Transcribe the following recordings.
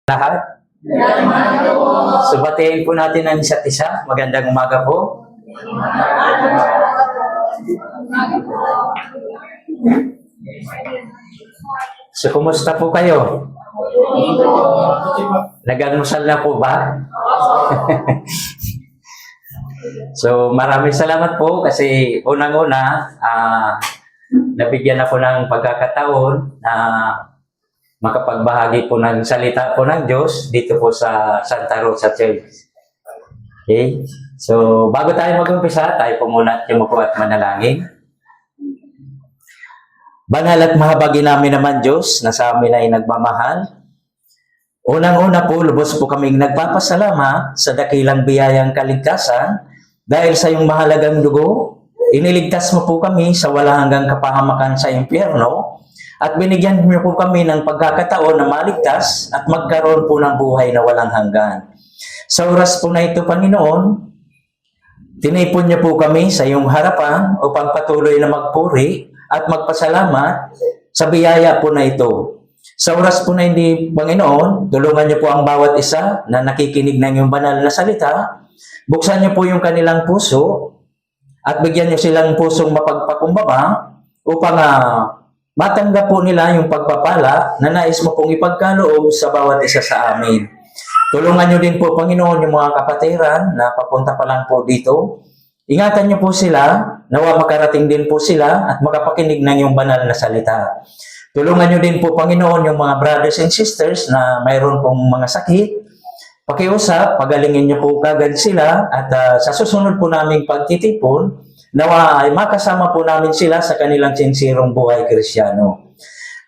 Lahat. So, batiin po natin ang isa't isa. Magandang umaga po. So, kumusta po kayo? Nag-almusal na po ba? So, maraming salamat po kasi unang-una, nabigyan ako ng pagkakataon na makapagbahagi po ng salita po ng Diyos dito po sa Santa Rosa Church. Okay? So, bago tayo mag-umpisa, tayo po muna at yumuko at manalangin. Banal at mahabagin namin naman Diyos na sa amin ay nagmamahal. Unang-una po, lubos po kaming nagpapasalamat sa dakilang biyayang kaligtasan dahil sa iyong mahalagang dugo. Iniligtas mo po kami sa wala hanggang kapahamakan sa impyerno at binigyan niyo po kami ng pagkakataon na maligtas at magkaroon po ng buhay na walang hanggan. Sa oras po na ito, Panginoon, tinipon niyo po kami sa iyong harapan upang patuloy na magpuri at magpasalamat sa biyaya po na ito. Sa oras po na hindi, Panginoon, tulungan niyo po ang bawat isa na nakikinig ng iyong banal na salita. Buksan niyo po yung kanilang puso at bigyan niyo silang pusong mapagpakumbaba upang matanggap po nila yung pagpapala na nais mo pong ipagkaloob sa bawat isa sa amin. Tulungan niyo din po, Panginoon, yung mga kapatiran na papunta pa lang po dito. Ingatan niyo po sila, nawa makarating din po sila at makapakinig ng iyong banal na salita. Tulungan niyo din po, Panginoon, yung mga brothers and sisters na mayroon pong mga sakit. Pakiusap, pagalingin niyo po kagad sila at sa susunod po naming pagtitipon, nawa ay makasama po namin sila sa kanilang sinsirong buhay Kristiyano.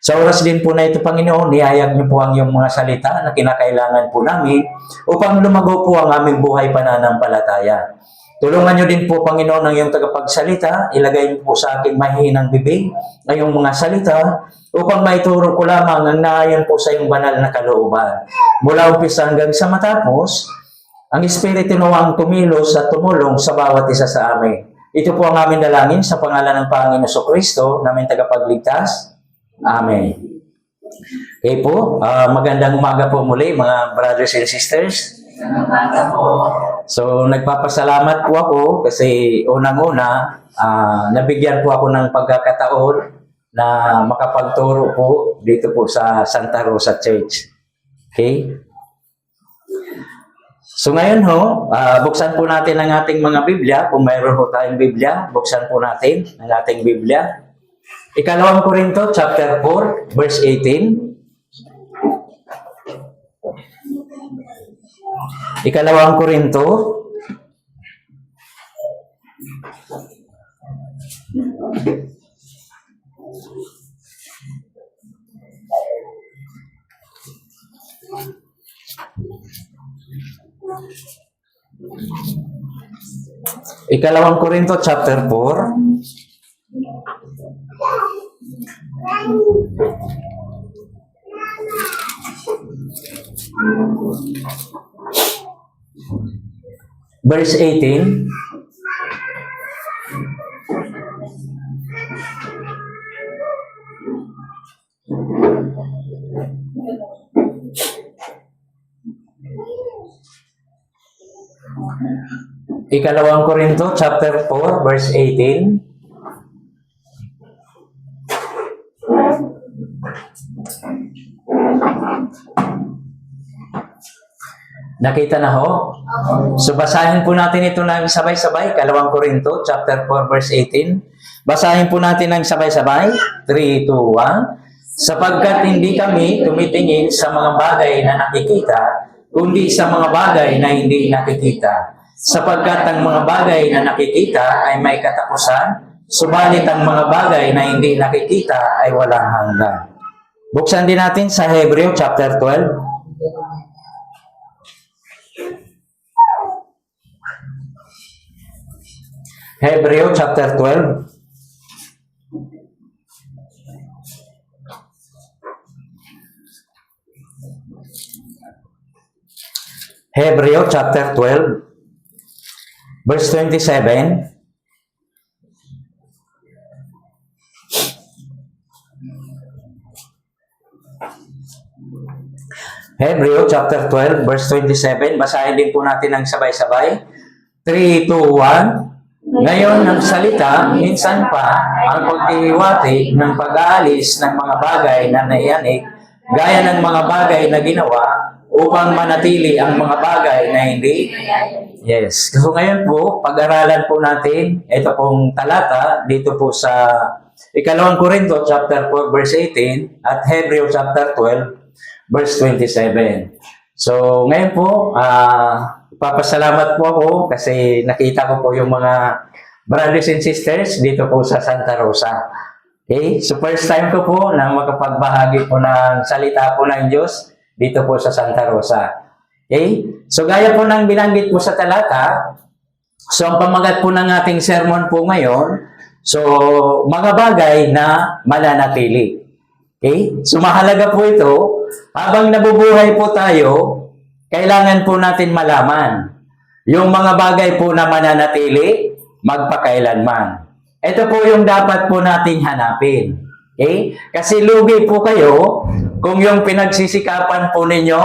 Sa oras din po na ito, Panginoon, nihayag niyo po ang iyong mga salita na kinakailangan po namin upang lumago po ang aming buhay pananampalataya. Tulungan niyo din po, Panginoon, ang iyong tagapagsalita. Ilagay niyo po sa aking mahihinang bibig ang iyong mga salita upang maituro ko lamang ang naayon po sa iyong banal na kalooban. Mula umpisa hanggang sa matapos, ang Espiritu nawang tumilos at tumulong sa bawat isa sa amin. Ito po ang aming dalangin sa pangalan ng Panginoon Jesucristo, naming tagapagligtas. Amen. Okay po, magandang umaga po muli mga brothers and sisters. So, nagpapasalamat po ako kasi unang-una, nabigyan po ako ng pagkakataon na makapagturo po dito po sa Santa Rosa Church. Okay? So ngayon buksan po natin ang ating mga Biblia. Kung mayroon po tayong Biblia, buksan po natin ang ating Biblia. Ikalawang Korinto, chapter 4, verse 18. Ikalawang Korinto, chapter 4. Verse 18. Ikalawang Korinto, chapter 4, verse 18. Nakita na ho? So basahin po natin ito ng sabay-sabay. Ikalawang Korinto, chapter 4, verse 18. Basahin po natin ng sabay-sabay. 3, 2, 1. Sapagkat hindi kami tumitingin sa mga bagay na nakikita, kundi sa mga bagay na hindi nakikita. Sapagkat ang mga bagay na nakikita ay may katapusan, subalit ang mga bagay na hindi nakikita ay walang hanggan. Buksan din natin sa Hebreo chapter 12. Hebreo chapter 12. Hebreo chapter 12, verse 27. Hebreo chapter 12, verse 27. Basahin din po natin ng sabay-sabay. 3, 2, 1. Ngayon, ang salita, minsan pa, ang paghihiwati ng pag-aalis ng mga bagay na naiyanig, gaya ng mga bagay na ginawa, upang manatili ang mga bagay na hindi. Yes. So ngayon po, pag-aralan po natin, ito pong talata, dito po sa Ikalawang Korinto chapter 4, verse 18, at Hebreo chapter 12, verse 27. So, ngayon po, papasalamat po ako kasi nakita ko po yung mga brothers and sisters dito po sa Santa Rosa. Okay? So, first time ko po na makapagbahagi po ng salita po ng Diyos dito po sa Santa Rosa. Okay? So, gaya po ng binanggit po sa talata, so, ang pamagat po ng ating sermon po ngayon, so, mga bagay na mananatili. Okay? So, mahalaga po ito. Habang nabubuhay po tayo, kailangan po natin malaman yung mga bagay po na mananatili magpakailanman. Ito po yung dapat po nating hanapin. Okay? Kasi lugi po kayo kung yung pinagsisikapan po ninyo,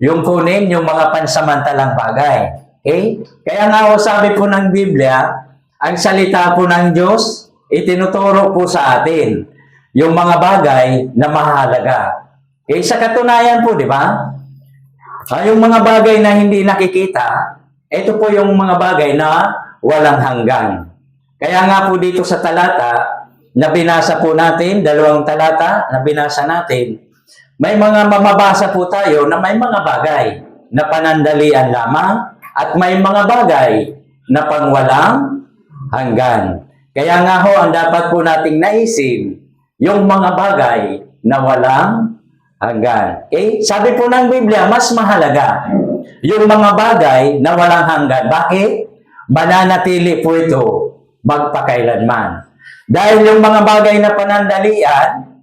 yung kunin yung mga pansamantalang bagay. Okay? Kaya nga ho, sabi po ng Biblia, ang salita po ng Diyos, itinuturo po sa atin yung mga bagay na mahalaga. Okay? Sa katunayan po, di ba? Yung mga bagay na hindi nakikita, ito po yung mga bagay na walang hanggan. Kaya nga po dito sa talata, na binasa po natin, dalawang talata na binasa natin, may mga mamabasa po tayo na may mga bagay na panandalian lamang at may mga bagay na pangwalang hanggan. Kaya nga ho, ang dapat po nating naisin, yung mga bagay na walang hanggan. Okay? Sabi po ng Biblia, mas mahalaga yung mga bagay na walang hanggan. Bakit? Mananatili po ito magpakailanman. Dahil yung mga bagay na panandalian,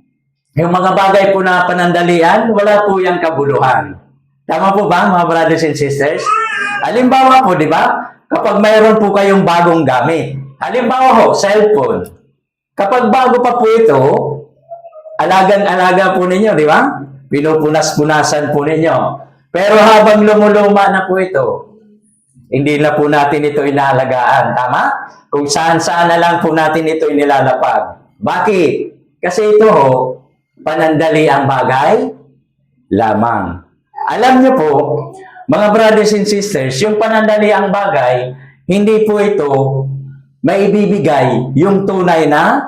yung mga bagay po na panandalian, wala po yung kabuluhan. Tama po ba, mga brothers and sisters? Halimbawa po, di ba? Kapag mayroon po kayong bagong gamit. Halimbawa ho, cellphone. Kapag bago pa po ito, alagang-alaga po ninyo, di ba? Pinupunas-punasan po ninyo. Pero habang lumuluma na po ito, hindi na po natin ito inaalagaan. Tama? Kung saan-saan na lang po natin ito inilalapag. Bakit? Kasi ito ho, panandali ang bagay lamang. Alam niyo po, mga brothers and sisters, yung panandali ang bagay, hindi po ito maibibigay yung tunay na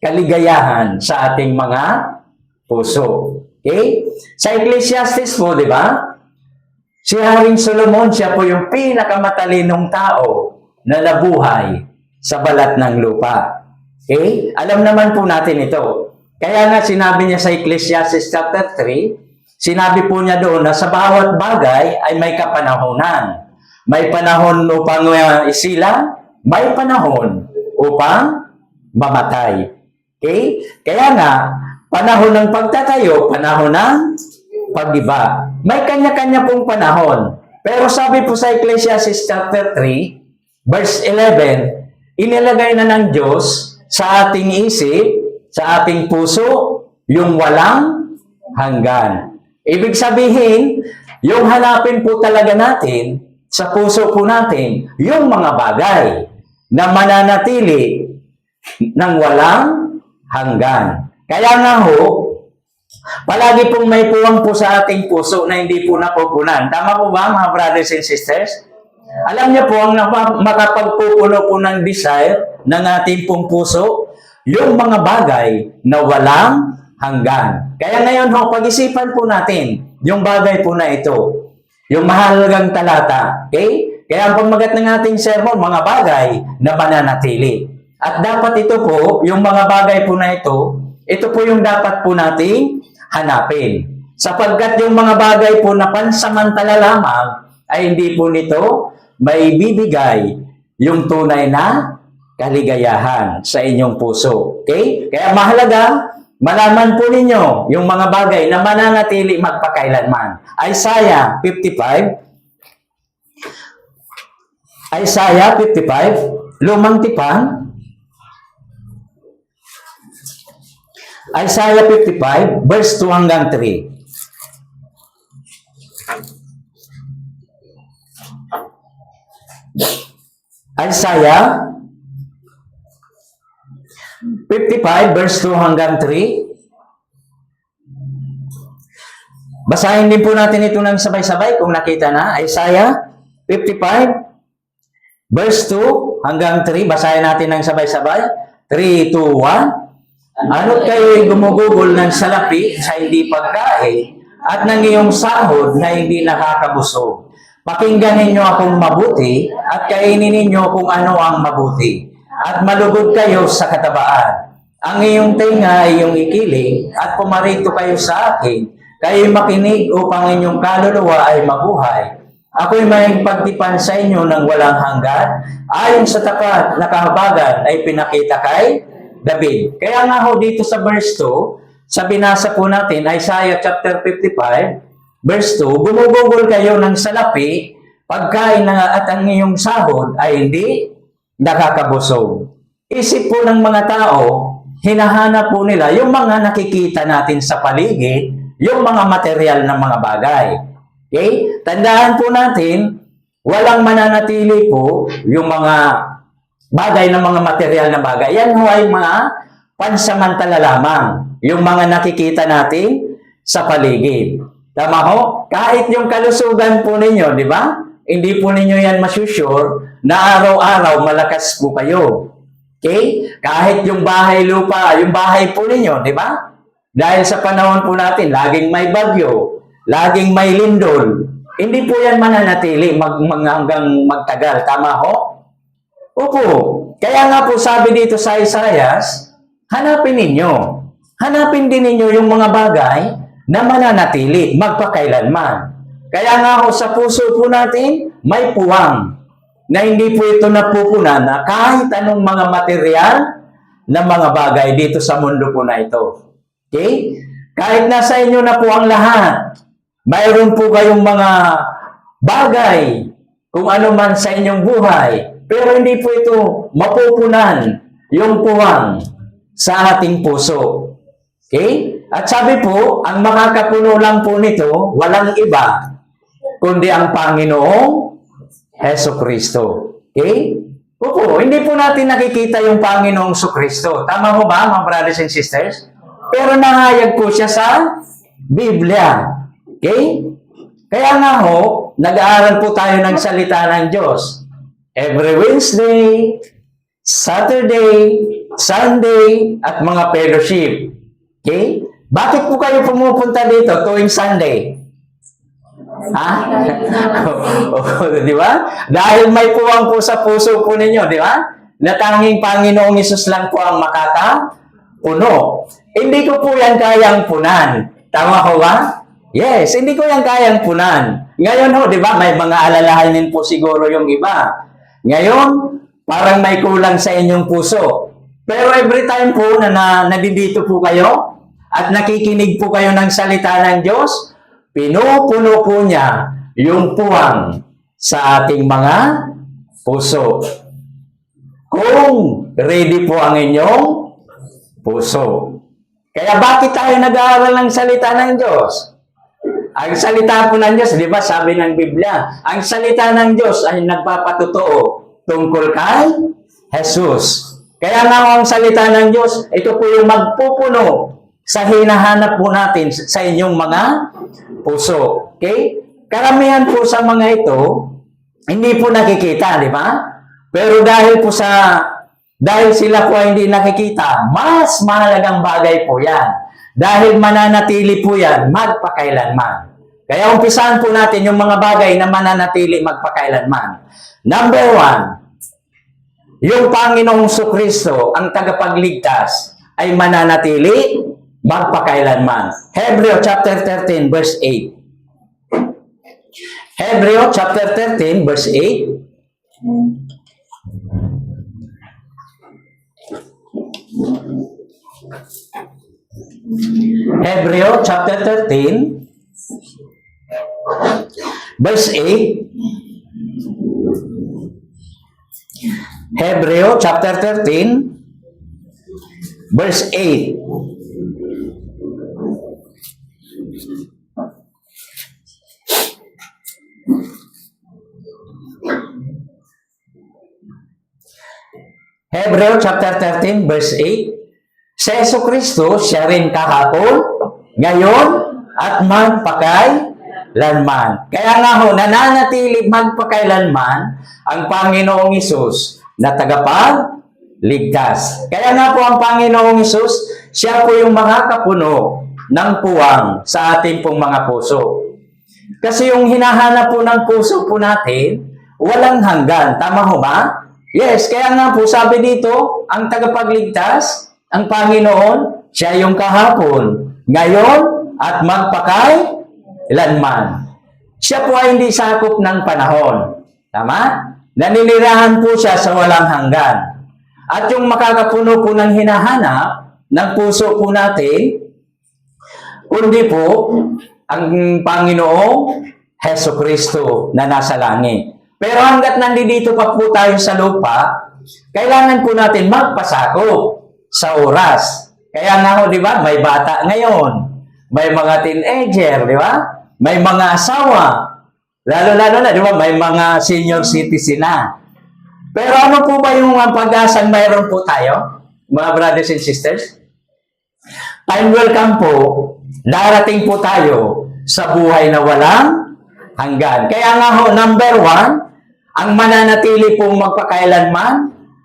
kaligayahan sa ating mga puso. Okay? Sa Ecclesiastes po, di ba? Si Haring Solomon, siya po yung pinakamatalinong tao na nabuhay sa balat ng lupa. Okay? Alam naman po natin ito. Kaya nga sinabi niya sa Ecclesiastes chapter 3, sinabi po niya doon na sa bawat bagay ay may kapanahonan. May panahon upang isilang, may panahon upang mamatay. Okay? Kaya nga, panahon ng pagtatayo, panahon ng pag-iba. May kanya-kanya pong panahon. Pero sabi po sa Ecclesiastes chapter 3, verse 11, inilagay na ng Diyos sa ating isip, sa ating puso, yung walang hanggan. Ibig sabihin, yung hanapin po talaga natin, sa puso po natin, yung mga bagay na mananatili ng walang hanggan. Kaya nga ho, palagi pong may puwang po sa ating puso na hindi po napupunan. Tama po ba, mga brothers and sisters? Alam niyo po, ang makapagpupuno po ng desire ng ating pong puso, yung mga bagay na walang hanggan. Kaya ngayon ho, pag-isipan po natin yung bagay po na ito. Yung mahalagang talata. Okay? Kaya ang pamagat ng ating sermon, mga bagay na mananatili. At dapat ito po, yung mga bagay po na ito po yung dapat po nating hanapin. Sapagkat yung mga bagay po na pansamantala lamang ay hindi po nito may bibigay yung tunay na kaligayahan sa inyong puso. Okay? Kaya mahalaga, malaman po ninyo yung mga bagay na mananatili magpakailanman. Isaiah 55, lumang tipan, Isaiah 55, verse 2 hanggang 3. Isaiah 55 verse 2 hanggang 3. Basahin din po natin ito ng sabay-sabay kung nakita na. Isaiah 55 verse 2 hanggang 3. Basahin natin ng sabay-sabay. 3, 2, 1. Ano't kayo'y gumugugol ng salapi sa hindi pagkain at ng iyong sahod na hindi nakakabusog. Pakinggan ninyo akong mabuti at kainin ninyo kung ano ang mabuti. At malugod kayo sa katabaan. Ang iyong tenga ay iyong ikiling at pumarito kayo sa akin. Kayo'y makinig upang inyong kaluluwa ay mabuhay. Ako'y may pagtipan sa inyo ng walang hanggan. Ayon sa tapat na kahabagan ay pinakita kay David. Kaya nga ho dito sa verse 2, sa binasa po natin, Isaiah chapter 55, verse 2, gumugugol kayo ng salapi, pagkain na at ang iyong sahod ay hindi nakakabusog. Isip po ng mga tao, hinahanap po nila yung mga nakikita natin sa paligid, yung mga material na mga bagay. Okay? Tandaan po natin, walang mananatili po yung mga bagay na mga material na bagay. Yan ho ay mga pansamantala lamang. Yung mga nakikita natin sa paligid. Tama ho? Kahit yung kalusugan po ninyo, di ba? Hindi po ninyo yan masusure na araw-araw malakas po kayo. Okay? Kahit yung bahay lupa, yung bahay po ninyo, di ba? Dahil sa panahon po natin, laging may bagyo, laging may lindol. Hindi po yan mananatili hanggang magtagal. Tama ho? Opo. Kaya nga po sabi dito sa Isaiah, hanapin ninyo. Hanapin din ninyo yung mga bagay na mananatili, magpakailanman. Kaya nga ho, sa puso po natin, may puwang na hindi po ito napupunan na kahit anong mga material na mga bagay dito sa mundo po na ito. Okay? Kahit nasa inyo na po ang lahat, mayroon po kayong mga bagay kung ano man sa inyong buhay, pero hindi po ito mapupunan yung puwang sa ating puso. Okay? At sabi po, ang makakapuno lang po nito, walang iba, kundi ang Panginoong Heso Kristo. Okay? Opo, hindi po natin nakikita yung Panginoong Heso Kristo. Tama mo ba, mga brothers and sisters? Pero nahayag po siya sa Biblia. Okay? Kaya nga ho, nag-aaral po tayo ng salita ng Diyos. Every Wednesday, Saturday, Sunday, at mga fellowship. Okay? Bakit po kayo pumupunta dito tuwing Sunday? Ha? Di ba? Dahil may puwang po sa puso po ninyo, di ba? Na tanging Panginoong Hesus lang po ang makakapuno. Hindi ko po yan kayang punan. Tama ko ba? Yes, hindi ko yan kayang punan. Ngayon ho, di ba, may mga alalahanin po siguro yung iba. Ngayon, parang may kulang sa inyong puso. Pero every time po na nandito po kayo at nakikinig po kayo ng salita ng Diyos, pinupuno po niya yung puwang sa ating mga puso. Kung ready po ang inyong puso. Kaya bakit tayo nag-aaral ng salita ng Diyos? Ang salita po ng Diyos, di ba sabi ng Biblia, ang salita ng Diyos ay nagpapatotoo tungkol kay Jesus. Kaya nga ang salita ng Diyos, ito po yung magpupuno sa hinahanap po natin sa inyong mga puso. Okay? Karamihan po sa mga ito, hindi po nakikita, di ba? Pero dahil sila po ay hindi nakikita, mas mahalagang bagay po yan. Dahil mananatili po yan magpakailanman. Kaya umpisahan po natin yung mga bagay na mananatili magpakailanman. Number 1, yung Panginoong Kristo, ang tagapagligtas, ay mananatili magpakailanman. Hebreo chapter 13 verse 8. Hebreo chapter 13 verse 8. Hebreo chapter 13 verse 8. Hebreo chapter 13 verse 8. Hebreo chapter 13 verse 8. Si Jesucristo, siya rin kahapon, ngayon, at magpakailanman. Kaya nga ho, nananatili magpakailanman ang Panginoong Hesus na tagapagligtas. Kaya nga po ang Panginoong Hesus, siya po yung makakapuno ng puwang sa ating pong mga puso. Kasi yung hinahanap po ng puso po natin, walang hanggan. Tama ho ba? Yes, kaya nga po sabi dito, ang tagapagligtas, ang Panginoon, siya yung kahapon, ngayon, at magpakailanman. Siya po ay hindi sakop ng panahon. Tama? Naninirahan po siya sa walang hanggan. At yung makakapuno po ng hinahanap ng puso po natin, kundi po ang Panginoong Jesucristo na nasa langit. Pero hanggat nandito pa po tayo sa lupa, kailangan po natin magpasakop sa oras. Kaya nga ho, di ba, may bata ngayon, may mga teenager, di ba? May mga asawa, lalo-lalo na, di ba, may mga senior citizen na. Pero ano po ba yung pag-asang mayroon po tayo, mga brothers and sisters? Time will come po, darating po tayo sa buhay na walang hanggan. Kaya nga ho, number 1, ang mananatili pong magpakailanman,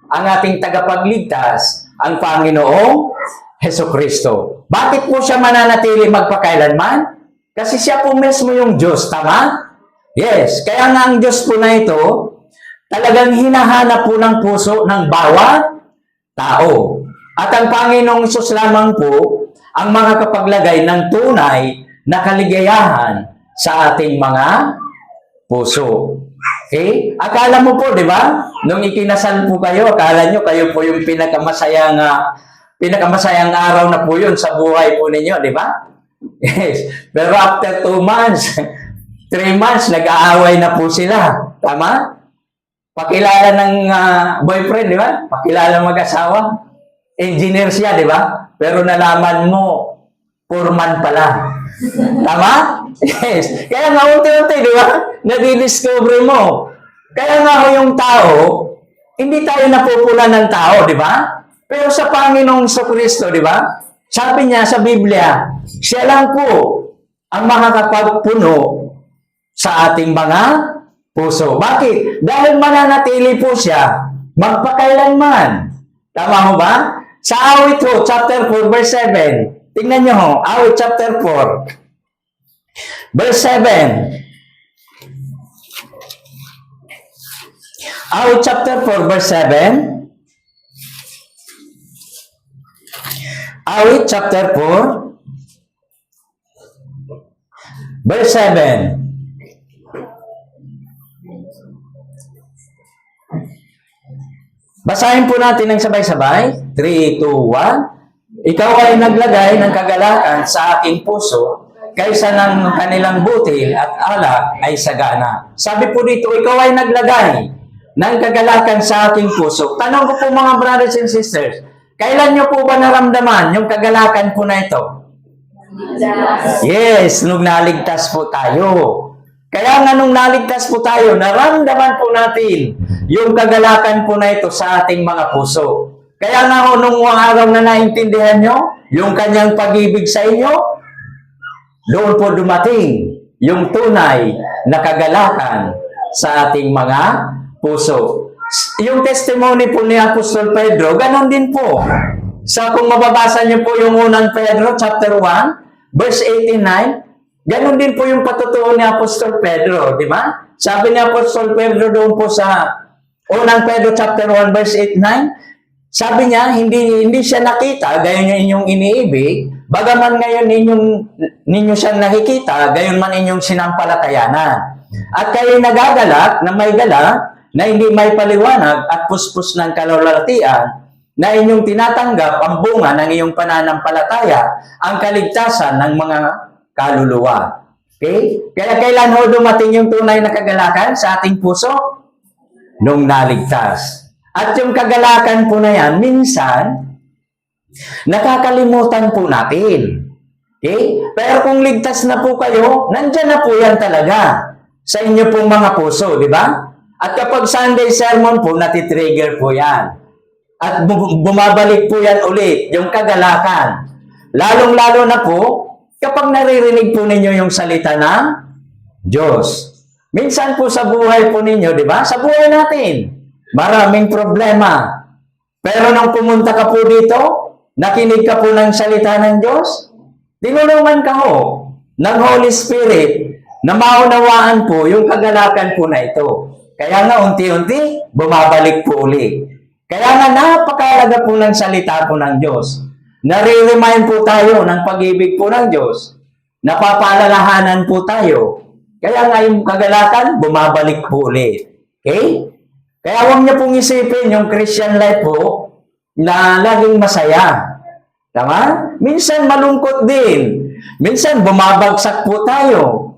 ang ating tagapagligtas, ang Panginoong Jesucristo. Bakit po siya mananatili magpakailanman? Kasi siya po mismo yung Diyos, tama? Yes, kaya nga ang Diyos po na ito, talagang hinahanap po ng puso ng bawat tao. At ang Panginoong Hesus lamang po ang makakapaglagay ng tunay na kaligayahan sa ating mga puso. Okay? Akala mo po, di ba? Nung ikinasal po kayo, akala nyo kayo po yung pinakamasayang araw na po yun sa buhay po ninyo, di ba? Yes. Pero after 2 months, 3 months, nag-aaway na po sila. Tama? Pakilala ng boyfriend, di ba? Pakilala mag-asawa. Engineer siya, di ba? Pero nalaman mo, foreman pala. Tama? Yes. Kaya nga unti-unti, di ba? Nadidiscover mo. Kaya nga ho yung tao, hindi tayo napupula ng tao, di ba? Pero sa Panginoong Jesucristo, di ba? Sabi niya sa Biblia, siya lang po ang makakapagpuno sa ating mga puso. Bakit? Dahil mananatili po siya magpakailanman. Tama ho ba? Sa Awit ho, chapter 4, verse 7. Tingnan nyo ho, Awit chapter 4, verse 7. Awit chapter 4, verse 7. Awit chapter 4, verse 7. Basahin po natin ng sabay-sabay. 3, 2, 1. Ikaw ay naglagay ng kagalakan sa aking puso kaysa ng kanilang butil at alak ay sagana. Sabi po dito, ikaw ay naglagay ng kagalakan sa aking puso. Tanong ko po mga brothers and sisters, kailan nyo po ba naramdaman yung kagalakan po na ito? Yes, nung naligtas po tayo. Kaya nga nung naligtas po tayo, naramdaman po natin yung kagalakan po na ito sa ating mga puso. Kaya nga ho, nung araw na naintindihan nyo, yung kanyang pag-ibig sa inyo, doon po dumating yung tunay na kagalakan sa ating mga puso. Yung testimony po ni Apostol Pedro, ganon din po. Sa kung mababasa niyo po yung unang Pedro, chapter 1, verse 89, ganon din po yung patutuo ni Apostol Pedro, di ba? Sabi ni Apostol Pedro doon po sa unang Pedro, chapter 1, verse 89, sabi niya, hindi siya nakita, gayon yung inyong iniibig, bagaman ngayon ninyo siyang nakikita, gayon man inyong sinampalatayanan. At kayo nagagalak na may galak, na hindi may paliwanag at puspos ng kaluwalhatian, na inyong tinatanggap ang bunga ng iyong pananampalataya, ang kaligtasan ng mga kaluluwa. Okay? Kaya kailan ho dumating yung tunay na kagalakan sa ating puso? Nung naligtas. At yung kagalakan po na yan, minsan, nakakalimutan po natin. Okay? Pero kung ligtas na po kayo, nandyan na po yan talaga sa inyo pong mga puso, di ba? At kapag Sunday sermon po, natitrigger po yan. At bumabalik po yan ulit, yung kagalakan. Lalong-lalo na po, kapag naririnig po ninyo yung salita ng Diyos. Minsan po sa buhay po ninyo, di ba? Sa buhay natin, maraming problema. Pero nung pumunta ka po dito, nakinig ka po ng salita ng Diyos, dinulungan ka ho ng Holy Spirit na maunawaan po yung kagalakan po na ito. Kaya nga unti-unti, bumabalik po uli. Kaya nga napakalaga po ng salita po ng Diyos. Nare-remind po tayo ng pag-ibig po ng Diyos. Napapaalalahanan po tayo. Kaya nga yung kagalakan, bumabalik po ulit. Okay? Kaya huwag niyo pong isipin yung Christian life po na laging masaya. Tama? Minsan malungkot din. Minsan bumabagsak po tayo.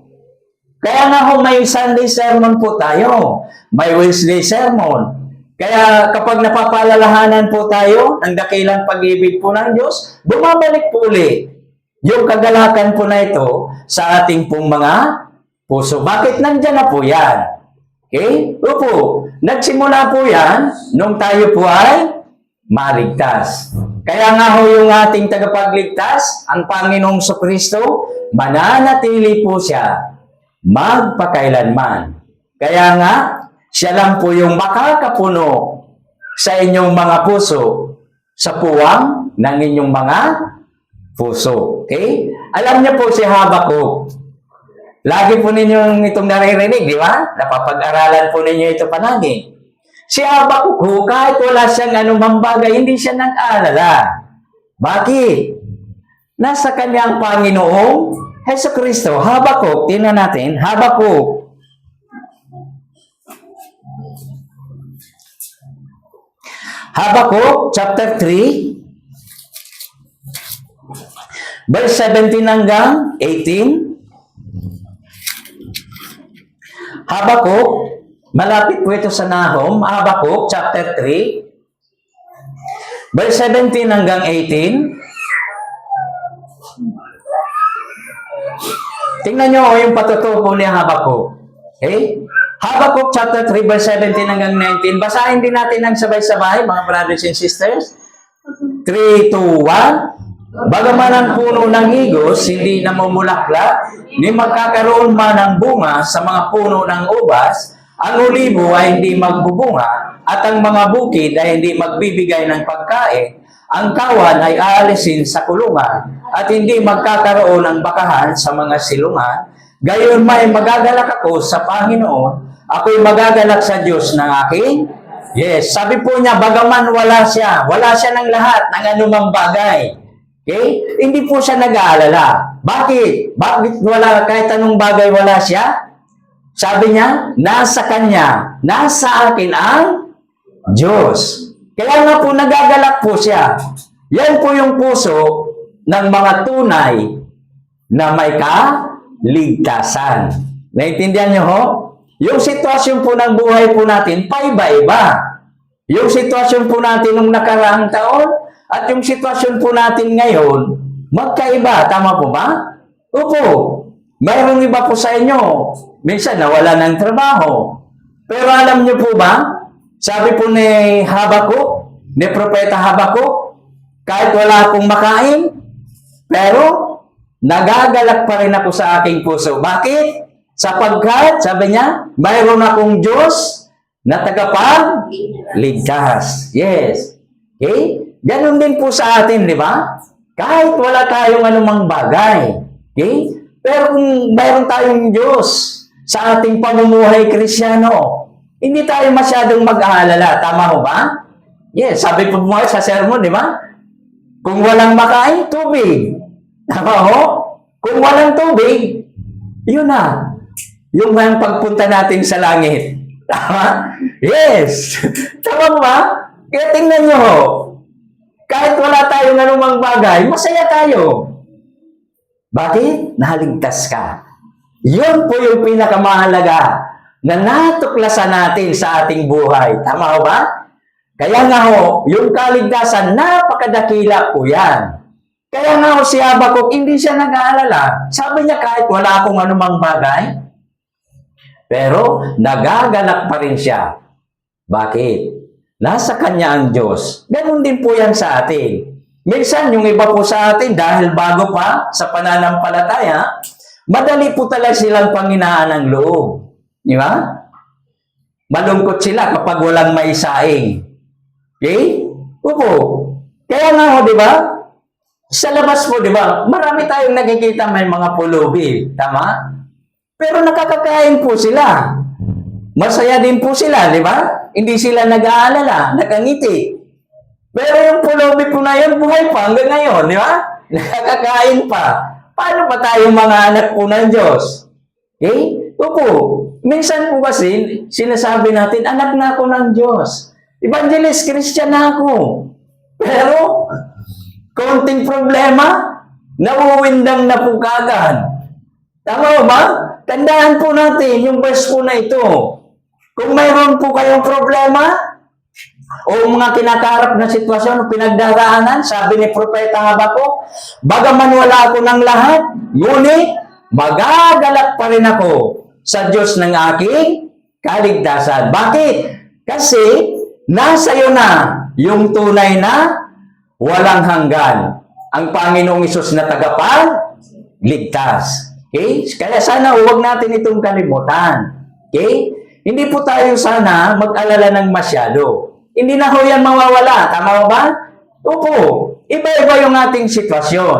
Kaya nga ho, may Sunday sermon po tayo. May Wednesday sermon. Kaya kapag napapaalalahanan po tayo ng dakilang pag-ibig po ng Diyos, bumabalik po ulit yung kagalakan po na ito sa ating pong mga puso. Bakit nandyan na po yan? Okay? Opo, nagsimula po yan nung tayo po ay maligtas. Kaya nga ho yung ating tagapagligtas, ang Panginoong Kristo, mananatili po siya magpakailanman. Kaya nga, siya lang po yung makakapuno sa inyong mga puso sa puwang ng inyong mga puso. Okay? Alam niyo po si Habakuk. Lagi po ninyong itong naririnig, di ba? Napapag-aralan po ninyo ito palagi. Si Habakuk, kahit wala siyang anumang bagay, hindi siya nag-aalala. Bakit? Nasa kanyang Panginoong Hesukristo. Habakuk, tingnan natin. Habakuk. Habakuk, chapter 3, verse 17 hanggang 18. Habakuk, malapit po ito sa Nahum. Habakuk, chapter 3, verse 17 hanggang 18. Tingnan nyo yung patutuo ni Habakuk. Okay? Habakuk chapter 3, verse 17 hanggang 19. Basahin din natin ng sabay-sabay, mga brothers and sisters. 3, 2, 1. Bagaman ang puno ng higos hindi namumulaklak, ni magkakaroon man ng bunga sa mga puno ng ubas, ang olibo ay hindi magbubunga, at ang mga bukid ay hindi magbibigay ng pagkain, ang kawan ay aalisin sa kulungan, at hindi magkakaroon ng bakahan sa mga silungan. Gayon may magagalak ako sa Panginoon, ako'y magagalak sa Diyos ng aking. Yes, sabi po niya, bagaman wala siya ng lahat ng anumang bagay. Okay? Hindi po siya nag-aalala. Bakit? Bakit wala, kahit anong bagay wala siya? Sabi niya, nasa Kanya, nasa akin ang Diyos. Kaya nga po nagagalak po siya. Yan po yung puso ng mga tunay na may kaligtasan. Naintindihan niyo ho? Yung sitwasyon po ng buhay po natin, paiba-iba. Yung sitwasyon po natin nung nakaraang taon, at yung sitwasyon po natin ngayon, magkaiba. Tama po ba? Opo. Mayroong iba po sa inyo. Minsan nawala ng trabaho. Pero alam niyo po ba, sabi po ni Habakuk, ni Propeta Habakuk, kahit wala akong makain, pero nagagalak pa rin ako sa aking puso. Bakit? Sapagkat, sabi niya, mayroon akong Diyos na tagapagligtas. Yes. Okay? Ganon din po sa atin, di ba? Kahit wala tayong anumang bagay. Okay? Pero kung mayroon tayong Diyos sa ating pamumuhay Krisyano, hindi tayo masyadong mag-aalala. Tama ho ba? Yes, sabi po mo sa sermon, di ba? Kung walang makain, tubig. Tama ho? Kung walang tubig, yun na. Yung pagpunta natin sa langit. Tama? Yes. Tama ba? Kaya tingnan nyo ho. Kahit wala tayong anumang bagay, masaya tayo. Bakit? Naligtas ka. Yun po yung pinakamahalaga na natuklasan natin sa ating buhay. Tama ba? Kaya nga ho, yung kaligtasan, napakadakila po yan. Kaya nga ho si Habakuk, hindi siya nag-aalala. Sabi niya kahit wala akong anumang bagay, pero nagagalak pa rin siya. Bakit? nasa Kanya ang Diyos. Ganon din po yan sa atin. Minsan, yung iba po sa atin, dahil bago pa sa pananampalataya, madali po talaga silang panghinaan ng loob. Di ba? Malungkot sila kapag walang maisaing. Okay? Opo. Kaya nga ho, di ba? Sa labas po, di ba? Marami tayong nakikita may mga pulubi. Tama? Pero nakakakain po sila. Masaya din po sila, di ba? Hindi sila nag-aalala, nakangiti. Pero yung pulubi po na yun, buhay pa hanggang ngayon, di ba? Nakakakain pa. Paano pa tayo mga anak po ng Diyos? Okay? Opo. Minsan po kasi, sinasabi natin, anak na ako ng Diyos. Evangelist, Christian na ako. Pero, konting problema, nauwindang na po kagad. Tama ba? Tandaan po natin yung verse po na ito. Kung mayroon po kayong problema, o mga kinakaharap na sitwasyon o pinagdaraanan, sabi ni Propeta Habakuk, bagaman wala ako ng lahat, ngunit magagalak pa rin ako sa Diyos ng aking kaligtasan. Bakit? Kasi nasa iyo na yung tunay na walang hanggan. Ang Panginoong Isus na tagapagligtas. Okay? Kaya sana huwag natin itong kalimutan. Okay? Hindi po tayo sana mag-alala ng masyado. Hindi na ho yan mawawala. Tama ba? Opo. Iba-iba yung ating sitwasyon.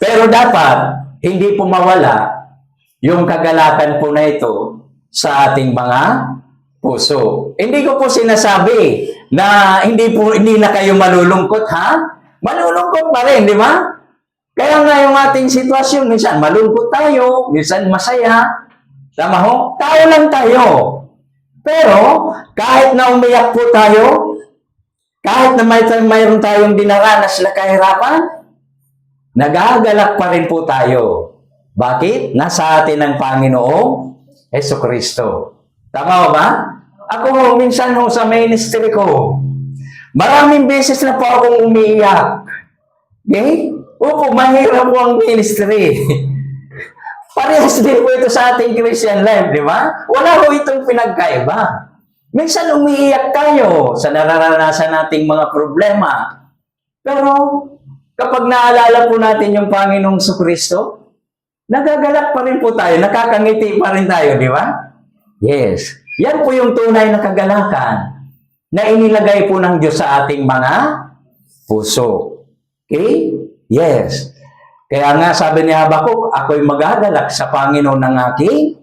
Pero dapat, hindi po mawala yung kagalakan po na ito sa ating mga puso. Hindi ko po sinasabi na hindi na kayo malulungkot, ha? Malulungkot pa rin, di ba? Kaya nga yung ating sitwasyon, minsan malungkot tayo, minsan masaya. Tama ho? Tao lang tayo. Pero, kahit na umiyak po tayo, kahit na mayroon tayong dinaranas na kahirapan, nagagalak pa rin po tayo. Bakit? Nasa atin ang Panginoong Jesucristo. Tama ba? Ako minsan ho sa ministry ko, maraming beses na po akong umiiyak. Okay? Opo, mahirap po ang ministry. Parehas din po ito sa ating Christian life, di ba? Wala po itong pinagkaiba. Minsan umiiyak tayo sa nararanasan nating mga problema. Pero kapag naalala po natin yung Panginoong Jesucristo, nagagalak pa rin po tayo, nakakangiti pa rin tayo, di ba? Yes. Yan po yung tunay na kagalakan na inilagay po ng Diyos sa ating mga puso. Okay? Yes. Kaya nga sabi ni Habakuk, ako'y magagalak sa Panginoon ng aking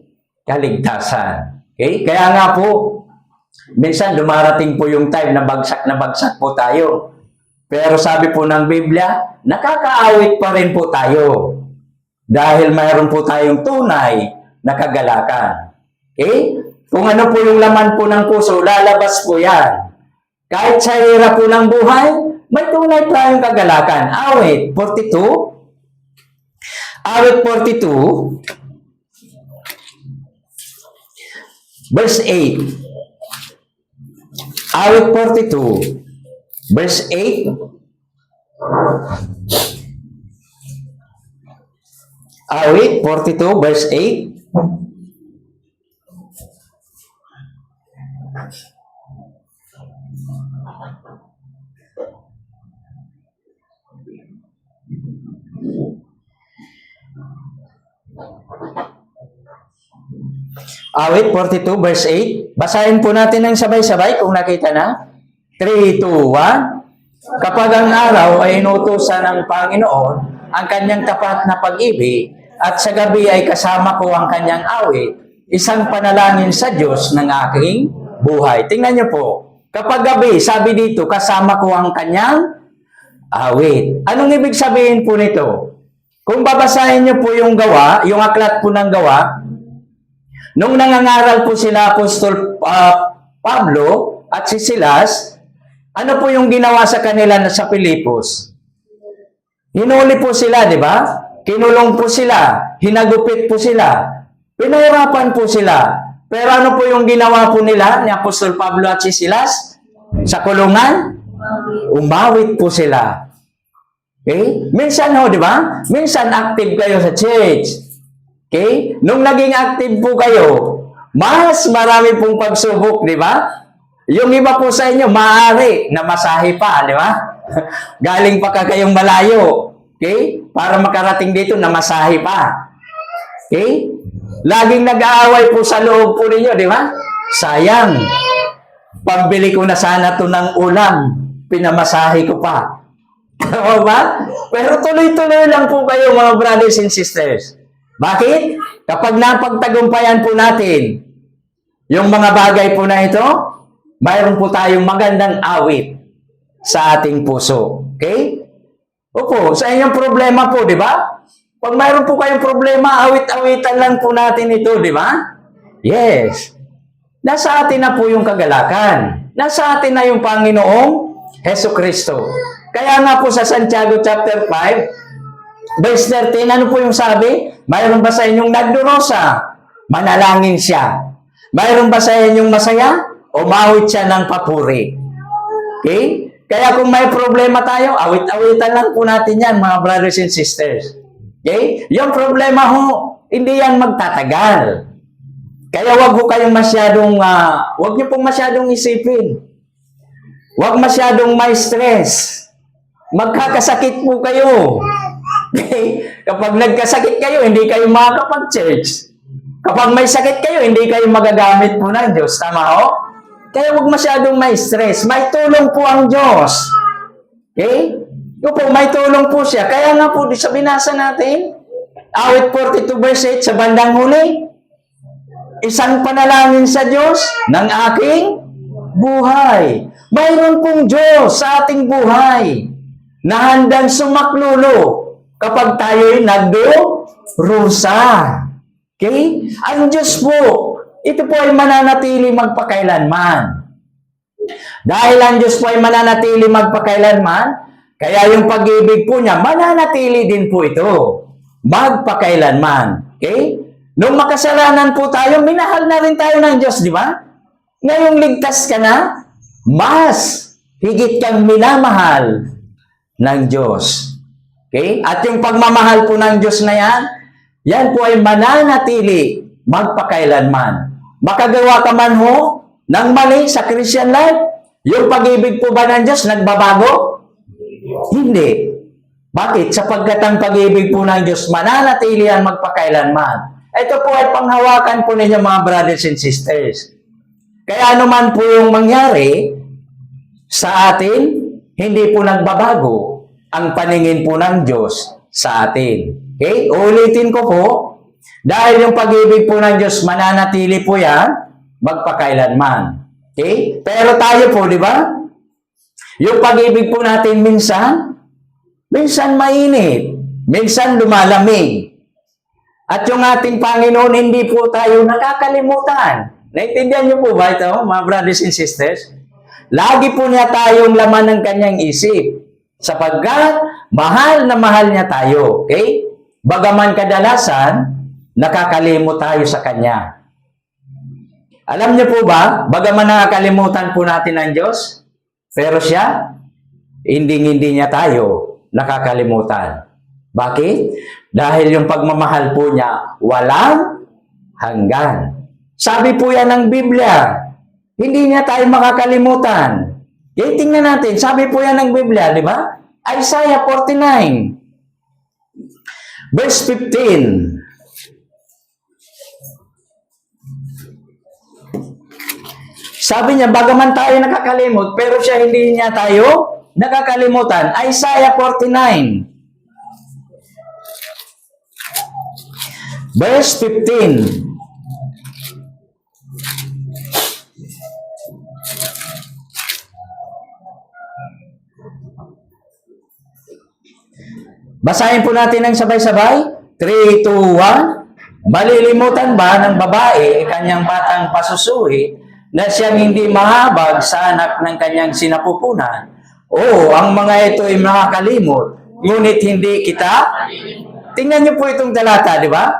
kaligtasan. Okay? Kaya nga po, minsan dumarating po yung time na bagsak po tayo. Pero sabi po ng Biblia, nakakaawit pa rin po tayo. Dahil mayroon po tayong tunay na kagalakan. Okay? Kung ano po yung laman po ng puso, lalabas po yan. Kahit sa hirap po ng buhay, may tunay tayong kagalakan. Awit 42. Awit 42, verse 8. Awit 42, verse 8. Awit 42, verse 8. Awit 42 verse 8. Basahin po natin ng sabay-sabay kung nakita na. 3, 2, 1. Kapag ang araw ay inutusan ng Panginoon ang kanyang tapat na pag-ibig at sa gabi ay kasama ko ang kanyang awit, isang panalangin sa Diyos ng aking buhay. Tingnan niyo po. Kapag gabi, sabi dito, kasama ko ang kanyang awit. Anong ibig sabihin po nito? Kung babasahin niyo po yung gawa, yung aklat po ng gawa, nung nangangaral po sila Apostol Pablo at si Silas, ano po yung ginawa sa kanila sa Pilipos? Hinuli po sila, di ba? Kinulong po sila, hinagupit po sila, pinahirapan po sila. Pero ano po yung ginawa po nila ni Apostol Pablo at si Silas? Sa kulungan? Umawit po sila. Okay? Minsan ho, di ba? Minsan active kayo sa church. Okay? Nung naging active po kayo, mas marami pong pagsubok, di ba? Yung iba po sa inyo, maaari na masahe pa, di ba? Galing pa kayong malayo. Okay? Para makarating dito na masahe pa. Okay? Laging nag-aaway po sa loob po ninyo, di ba? Sayang. Pambili ko na sana to ng ulam. Pinamasahe ko pa. Tama ba? Pero tuloy-tuloy lang po kayo mga brothers and sisters. Bakit? Kapag napagtagumpayan po natin yung mga bagay po na ito, mayroon po tayong magandang awit sa ating puso. Okay? Opo, sa inyong problema po, di ba? Pag mayroon po kayong problema, awit-awitan lang po natin ito, di ba? Yes. Nasa atin na po yung kagalakan. Nasa atin na yung Panginoong Hesus Kristo. Kaya nga po sa Santiago chapter 5, verse 13, ano po yung sabi? Mayroon ba sa inyong nagdurusa? Manalangin siya. Mayroon ba sa inyong masaya? Umawit siya ng papuri. Okay? Kaya kung may problema tayo, awit-awitan lang po natin yan, mga brothers and sisters. Okay? Yung problema ho, hindi yan magtatagal. Kaya wag ho kayong masyadong, wag niyo pong masyadong isipin. Wag masyadong may stress. Magkakasakit po kayo. Okay? Kapag nagkasakit kayo, hindi kayo makakapag-church. Kapag may sakit kayo, hindi kayo magagamit po ng Diyos. Tama ho? Kaya huwag masyadong may stress. May tulong po ang Diyos. Okay? Yung po, may tulong po siya. Kaya nga po, sa binasa natin, awit 42 verse 8, sa bandang huli, isang panalangin sa Diyos ng aking buhay. Mayroon pong Diyos sa ating buhay na handang sumaklulo kapag tayo'y nagdurusa. Okay? Ang Diyos po, ito po ay mananatili magpakailanman. Dahil ang Diyos po ay mananatili magpakailanman, kaya yung pag-ibig po niya, mananatili din po ito. Magpakailanman. Okay? Nung makasalanan po tayo, minahal na rin tayo ng Diyos, di ba? Ngayong ligtas ka na, mas higit kang minamahal ng Diyos. Okay? At yung pagmamahal po ng Diyos na yan, yan po ay mananatili magpakailanman. Makagawa ka man ho ng mali sa Christian life, yung pag-ibig po ba ng Diyos nagbabago? Hindi. Bakit? Sapagkat ang pag-ibig po ng Diyos mananatili ang magpakailanman. Ito po ay panghawakan po ninyo mga brothers and sisters. Kaya anuman po yung mangyari sa atin, hindi po nagbabago ang paningin po ng Diyos sa atin. Okay? Ulitin ko po, dahil yung pag-ibig po ng Diyos mananatili po yan, magpakailanman. Okay? Pero tayo po, di ba? Yung pag-ibig po natin minsan mainit, minsan lumalamig. At yung ating Panginoon, hindi po tayo nakakalimutan. Naintindihan niyo po ba ito, mga brothers and sisters? Lagi po niya tayong laman ng kanyang isip. Sapagkat mahal na mahal niya tayo. Okay? Bagaman kadalasan, nakakalimot tayo sa kanya. Alam niyo po ba, bagaman nakakalimutan po natin ang Diyos, pero siya, hindi niya tayo nakakalimutan. Bakit? Dahil yung pagmamahal po niya, walang hanggan. Sabi po yan ng Biblia, hindi niya tayo makakalimutan. Okay, tingnan natin, sabi po yan ng Biblia, di ba? Isaiah 49, verse 15. Sabi niya, bagaman tayo nakakalimot, pero siya hindi niya tayo nakakalimutan. Isaiah 49, verse 15. Basahin po natin ng sabay-sabay. 3, 2, 1. Malilimutan ba ng babae kanyang batang pasusuhi na siyang hindi mahabag sa anak ng kanyang sinapupunan? Oo, ang mga ito ay makakalimot, ngunit hindi kita. Tingnan niyo po itong talata, di ba?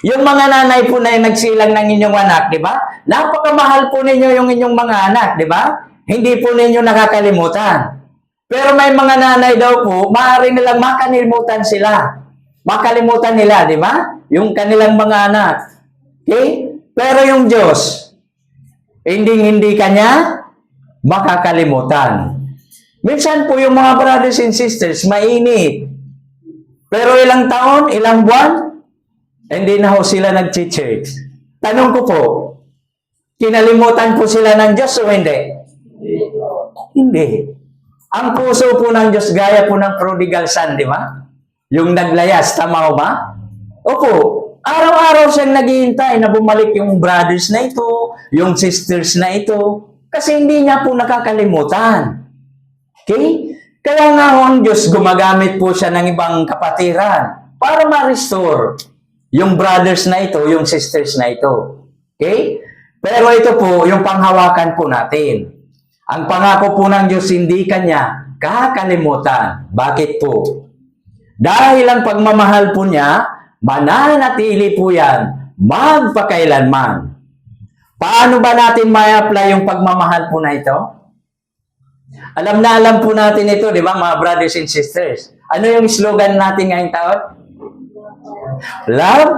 Yung mga nanay po na nagsilang ng inyong anak, di ba? Napakamahal po ninyo yung inyong mga anak, di ba? Hindi po ninyo nakakalimutan. Pero may mga nanay daw po, maaari nilang makalimutan sila. Makalimutan nila, di ba? Yung kanilang mga anak. Okay? Pero yung Diyos, Hindi kanya makakalimutan. Minsan po yung mga brothers and sisters, mainit. Pero ilang taon, ilang buwan, hindi na ho sila nag-church. Tanong ko po, kinalimutan po sila ng Diyos o hindi? Hindi. Ang puso po ng Diyos, gaya po ng prodigal son, di ba? Yung naglayas, tama ho ba? Opo, araw-araw siyang naghihintay na bumalik yung brothers na ito, yung sisters na ito, kasi hindi niya po nakakalimutan. Okay? Kaya nga ho ang Diyos, gumagamit po siya ng ibang kapatiran para ma-restore yung brothers na ito, yung sisters na ito. Okay? Pero ito po, yung panghawakan po natin. Ang pangako po ng Diyos, hindi kanya kakalimutan. Bakit po? Dahil ang pagmamahal po niya, mananatili po yan, magpakailanman. Paano ba natin ma-apply yung pagmamahal po na ito? Alam na alam po natin ito, di ba, mga brothers and sisters? Ano yung slogan natin ngayong taon? Love?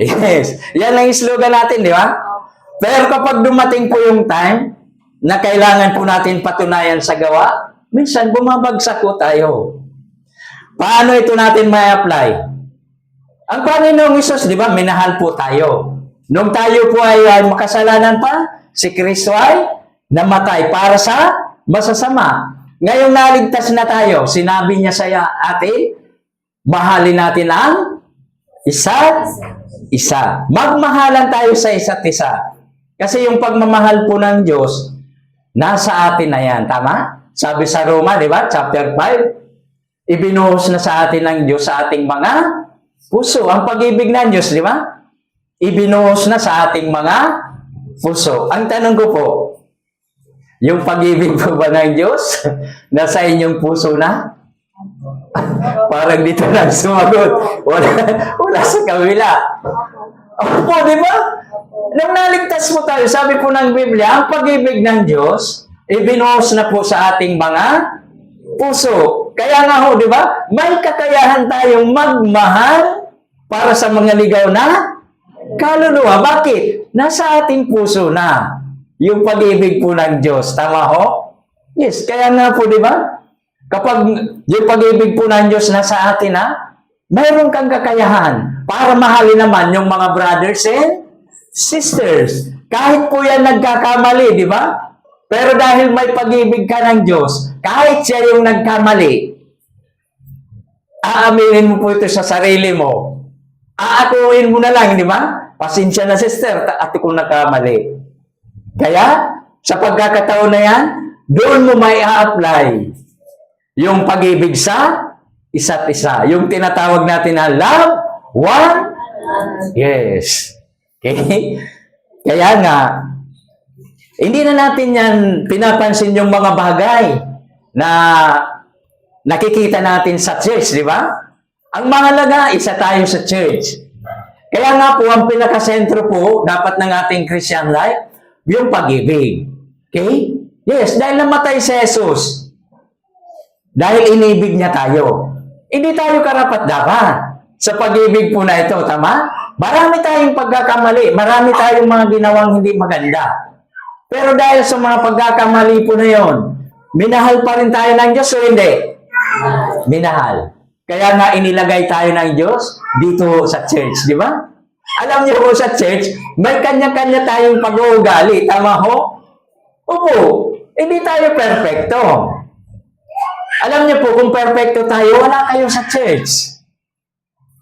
Yes. Yan ang slogan natin, di ba? Pero kapag dumating po yung time na kailangan po natin patunayan sa gawa, minsan bumabagsak po tayo. Paano ito natin ma-apply? Ang Panginoong Hesus, di ba, minahal po tayo. Nung tayo po ay makasalanan pa, si Kristo ay namatay para sa masasama. Ngayong naligtas na tayo, sinabi niya sa atin, mahalin natin ang isa't isa. Magmahalan tayo sa isa't isa. Kasi yung pagmamahal po ng Diyos, nasa atin na yan. Tama? Sabi sa Roma, di ba? Chapter 5, ibinuhos na sa atin ng Diyos sa ating mga puso. Ang pag-ibig ng Diyos, di ba? Ibinuhos na sa ating mga puso. Ang tanong ko po, yung pag-ibig po ba ng Diyos, nasa inyong puso na? Parang dito lang sumagot. Wala sa kabila. Opo, di ba? Nang naligtas po tayo, sabi po ng Biblia, ang pag-ibig ng Diyos, ibinuhos na po sa ating mga puso. Kaya nga ho, di ba? May kakayahan tayong magmahal para sa mga ligaw na kaluluwa. Bakit? Nasa ating puso na yung pag-ibig po ng Diyos. Tama ho? Yes, kaya nga po, di ba? Kapag yung pag-ibig po ng Diyos nasa atin na, mayroon kang kakayahan para mahalin naman yung mga brothers and sisters. Kahit po yan nagkakamali, di ba? Pero dahil may pag-ibig ka ng Diyos, kahit siya yung nagkamali, aaminin mo po ito sa sarili mo. Aakuin mo na lang, di ba? Pasensya na sister, at kung nagkamali. Kaya, sa pagkakataon na yan, doon mo may a-apply yung pag-ibig sa isa't isa. Yung tinatawag natin na love, one, yes. Okay? Kaya nga, hindi na natin yan pinapansin yung mga bagay na nakikita natin sa church, di ba? Ang mahalaga, isa tayo sa church. Kaya nga po, ang pinakasentro po dapat ng ating Christian life, yung pag-ibig. Okay? Yes, dahil namatay si Jesus. Dahil inibig niya tayo. Hindi tayo karapat-dapat sa pag-ibig po na ito, tama? Marami tayong pagkakamali, marami tayong mga ginawang hindi maganda. Pero dahil sa mga pagkakamali po na yon, minahal pa rin tayo ng Diyos o hindi? Minahal. Kaya nga inilagay tayo ng Diyos dito sa church, di ba? Alam niyo po sa church, may kanya-kanya tayong pag-uugali, tama ho? Opo, hindi tayo perfecto. Alam niyo po, kung perfecto tayo, wala kayo sa church.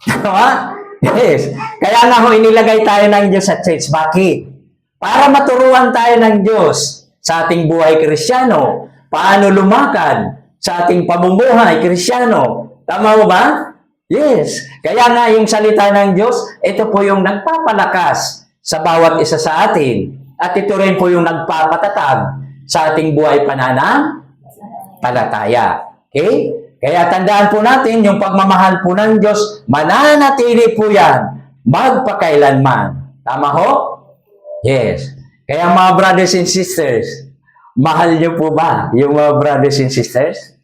Tama? Yes. Kaya nga ho, inilagay tayo ng Diyos sa church. Bakit? Para maturuan tayo ng Diyos sa ating buhay Kristiyano. Paano lumakad sa ating pamumuhay Kristiyano. Tama mo ba? Yes. Kaya nga yung salita ng Diyos, ito po yung nagpapalakas sa bawat isa sa atin. At ito rin po yung nagpapatatag sa ating buhay pananampalataya. Okay? Kaya tandaan po natin, yung pagmamahal po ng Diyos, mananatili po yan, magpakailanman. Tama ho? Yes. Kaya mga brothers and sisters, mahal niyo po ba yung mga brothers and sisters?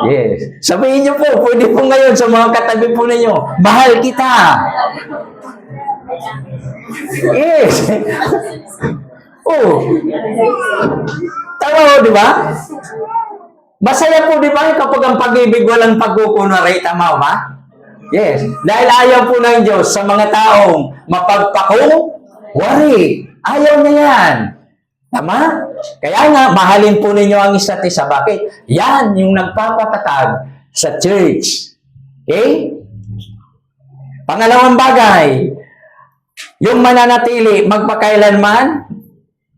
Yes. Sabihin niyo po, pwede po ngayon sa mga katabi po ninyo, mahal kita. Yes. Oh, tama ho, di ba? Masaya po, di ba, kapag ang pag-ibig walang pagkukunwari, tama ba? Yes. Dahil ayaw po ng Diyos sa mga taong mapagpakuwari. Ayaw niya yan. Tama? Kaya nga, mahalin po ninyo ang isa't isa. Bakit? Yan yung nagpapatatag sa church. Okay? Pangalawang bagay, yung mananatili magpakailanman,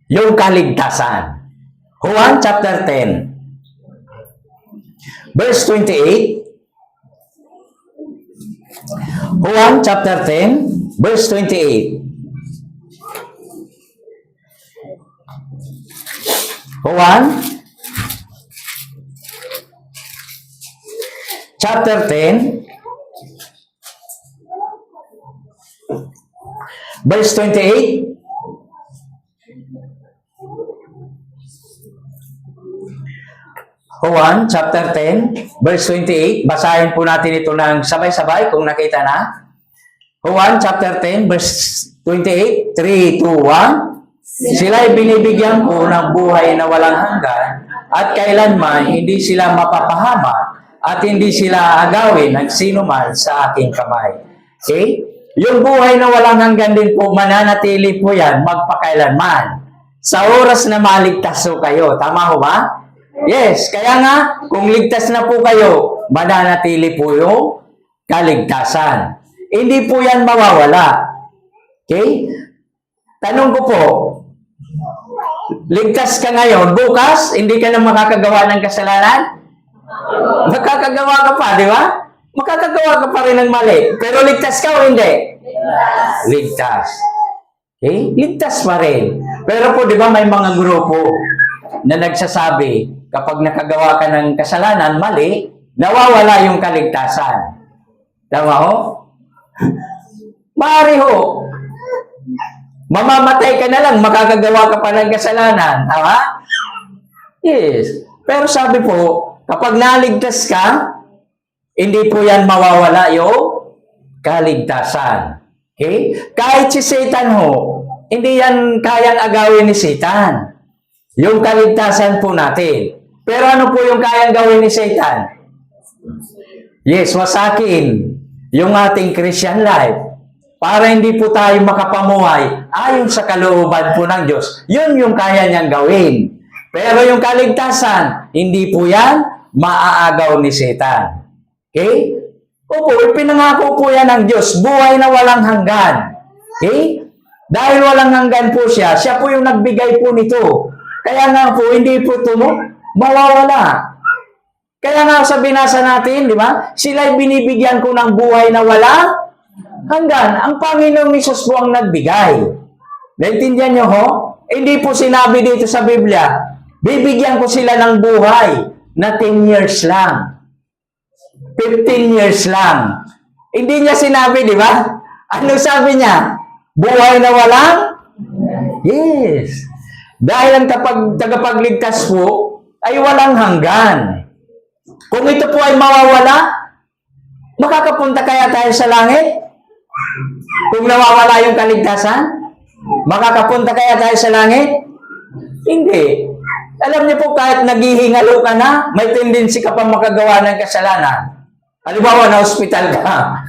yung kaligtasan. Juan chapter 10, verse 28. Juan chapter 10, verse 28. Juan chapter 10, verse 28. Juan chapter 10, verse 28. Basahin po natin ito ng sabay-sabay kung nakita na. Juan chapter 10, verse 28. 3, 2, 1. Sila'y binibigyan ko ng buhay na walang hanggan at kailanman hindi sila mapapahama at hindi sila agawin ng sinuman sa aking kamay. Okay? Yung buhay na walang hanggan din po, mananatili po yan magpakailanman. Sa oras na maligtas po kayo. Tama ho ba? Yes, kaya nga, kung ligtas na po kayo, mananatili po yung kaligtasan. Hindi po yan mawawala. Okay? Tanong ko po, ligtas ka ngayon, bukas, hindi ka na makakagawa ng kasalanan? Makakagawa ka pa, di ba? Makakagawa ka pa rin ng mali. Pero ligtas ka o hindi? Ligtas. Okay? Ligtas pa rin. Pero po, di ba, may mga grupo na nagsasabi, kapag nakagawa ka ng kasalanan, mali, nawawala yung kaligtasan. Tama ho? Maaari ho. Mamamatay ka na lang, makakagawa ka pa ng kasalanan. Tama? Yes. Pero sabi po, kapag naligtas ka, hindi po yan mawawala yung kaligtasan. Okay? Kahit si Satan ho, hindi yan kayang agawin ni Satan. Yung kaligtasan po natin. Pero ano po yung kayang gawin ni Satan? Yes, wasakin yung ating Christian life. Para hindi po tayo makapamuhay ayon sa kalooban po ng Diyos. Yun yung kaya niyang gawin. Pero yung kaligtasan, hindi po yan maaagaw ni Satan. Okay? Opo, ipinangako po yan ng Diyos. Buhay na walang hanggan. Okay? Dahil walang hanggan po siya, siya po yung nagbigay po nito. Kaya nga po, hindi po ito mawawala. Kaya nga sa binasa natin, di ba? Sila'y binibigyan ko ng buhay na walang hanggan. Ang Panginoong Hesus po ang nagbigay. Naintindihan niyo ho? Hindi po sinabi dito sa Biblia, bibigyan ko sila ng buhay na 10 years lang. 15 years lang. Hindi niya sinabi, di ba? Ano sabi niya? Buhay na walang? Yes. Dahil ang tagapagligtas po ay walang hanggan. Kung ito po ay mawawala, makakapunta kaya tayo sa langit? Kung nawawala yung kaligtasan, makakapunta kaya tayo sa langit? Hindi. Alam niyo po, kahit naghihingalo ka na, may tendency ka pa makagawa ng kasalanan. Halimbawa, na hospital ka.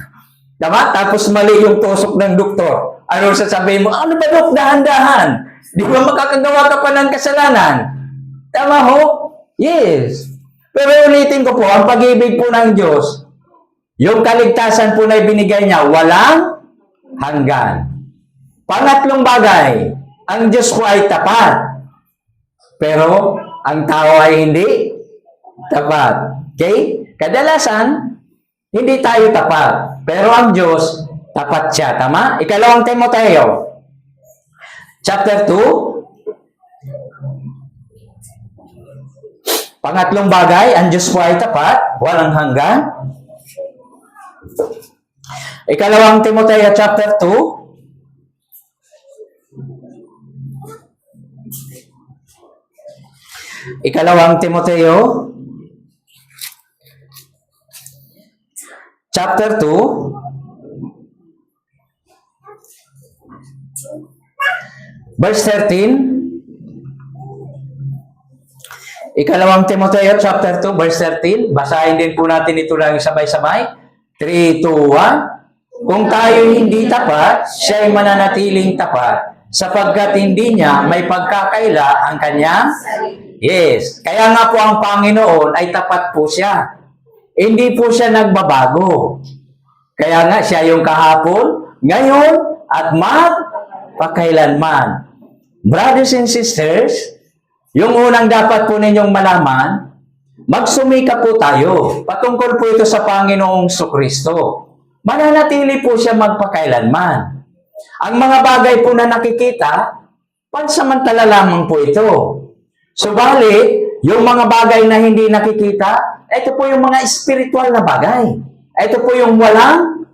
Tama? Tapos mali yung tusok ng doktor. Ano sasabihin mo? Ano ba, Dok? Dahan-dahan. Di ba makakagawa ka pa ng kasalanan? Tama ho? Yes. Pero ulitin ko po, ang pag-ibig po ng Diyos, yung kaligtasan po na ibinigay niya, walang hanggan. Pangatlong bagay, ang Diyos po ay tapat. Pero ang tao ay hindi tapat. Okay? Kadalasan, hindi tayo tapat. Pero ang Diyos, tapat siya. Tama? Ikalawang Timoteo, chapter 2. Pangatlong bagay, ang Diyos po ay tapat, walang hanggan. Ikalawang Timoteo chapter 2. Ikalawang Timoteo chapter 2, verse 13. Ikalawang Timoteo chapter 2 verse 13. Basahin din po natin ito lang sabay-sabay. 3, 2, 1. Kung tayo hindi tapat, siya'y mananatiling tapat sapagkat hindi niya may pagkakaila ang kanyang. Yes. Kaya nga po ang Panginoon ay tapat po siya. Hindi po siya nagbabago. Kaya nga siya yung kahapon, ngayon, at magpakailanman. Brothers and sisters, yung unang dapat po ninyong malaman, magsumika po tayo. Patungkol po ito sa Panginoong Kristo. Mananatili po siya magpakailanman. Ang mga bagay po na nakikita, pansamantala lamang po ito. Subalit, yung mga bagay na hindi nakikita, ito po yung mga espiritual na bagay. Ito po yung walang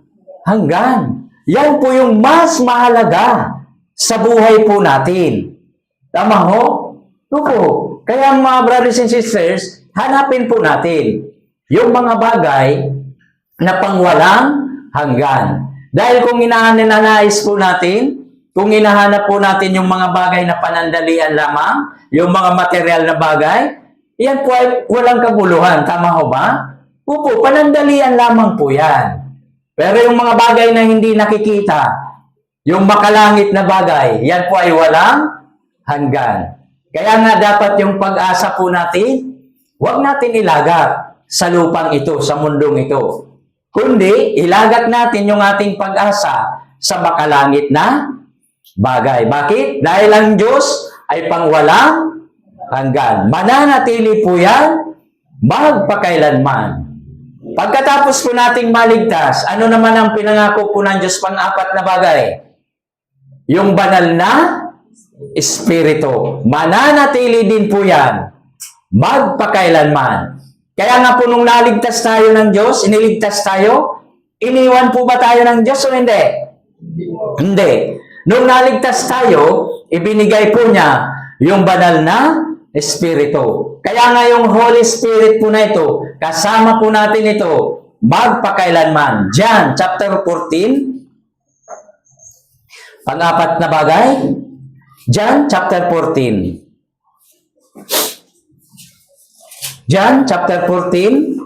hanggan. Yan po yung mas mahalaga sa buhay po natin. Tama ho? Opo. Kaya mga brothers and sisters, hanapin po natin yung mga bagay na pangwalang hanggan. Dahil kung inananais po natin, kung hinahanap po natin yung mga bagay na panandalian lamang, yung mga material na bagay, yan po ay walang kabuluhan. Tama ho ba? Opo, panandalian lamang po yan. Pero yung mga bagay na hindi nakikita, yung makalangit na bagay, yan po ay walang hanggan. Kaya nga dapat yung pag-asa po natin, huwag natin ilagak sa lupang ito, sa mundong ito. Kundi, ilagat natin yung ating pag-asa sa makalangit na bagay. Bakit? Dahil ang Diyos ay pangwalang hanggan. Mananatili po yan magpakailanman. Pagkatapos po nating maligtas, ano naman ang pinangako po ng Diyos pang-apat na bagay? Yung banal na Espiritu. Mananatili din po yan magpakailanman. Kaya nga po nung naligtas tayo ng Diyos, iniligtas tayo, iniwan po ba tayo ng Diyos o hindi? Hindi. Nung naligtas tayo, ibinigay po niya yung banal na Espiritu. Kaya nga yung Holy Spirit po na ito, kasama po natin ito, magpakailanman. John chapter 14, pang-apat na bagay. John chapter 14. John chapter 14.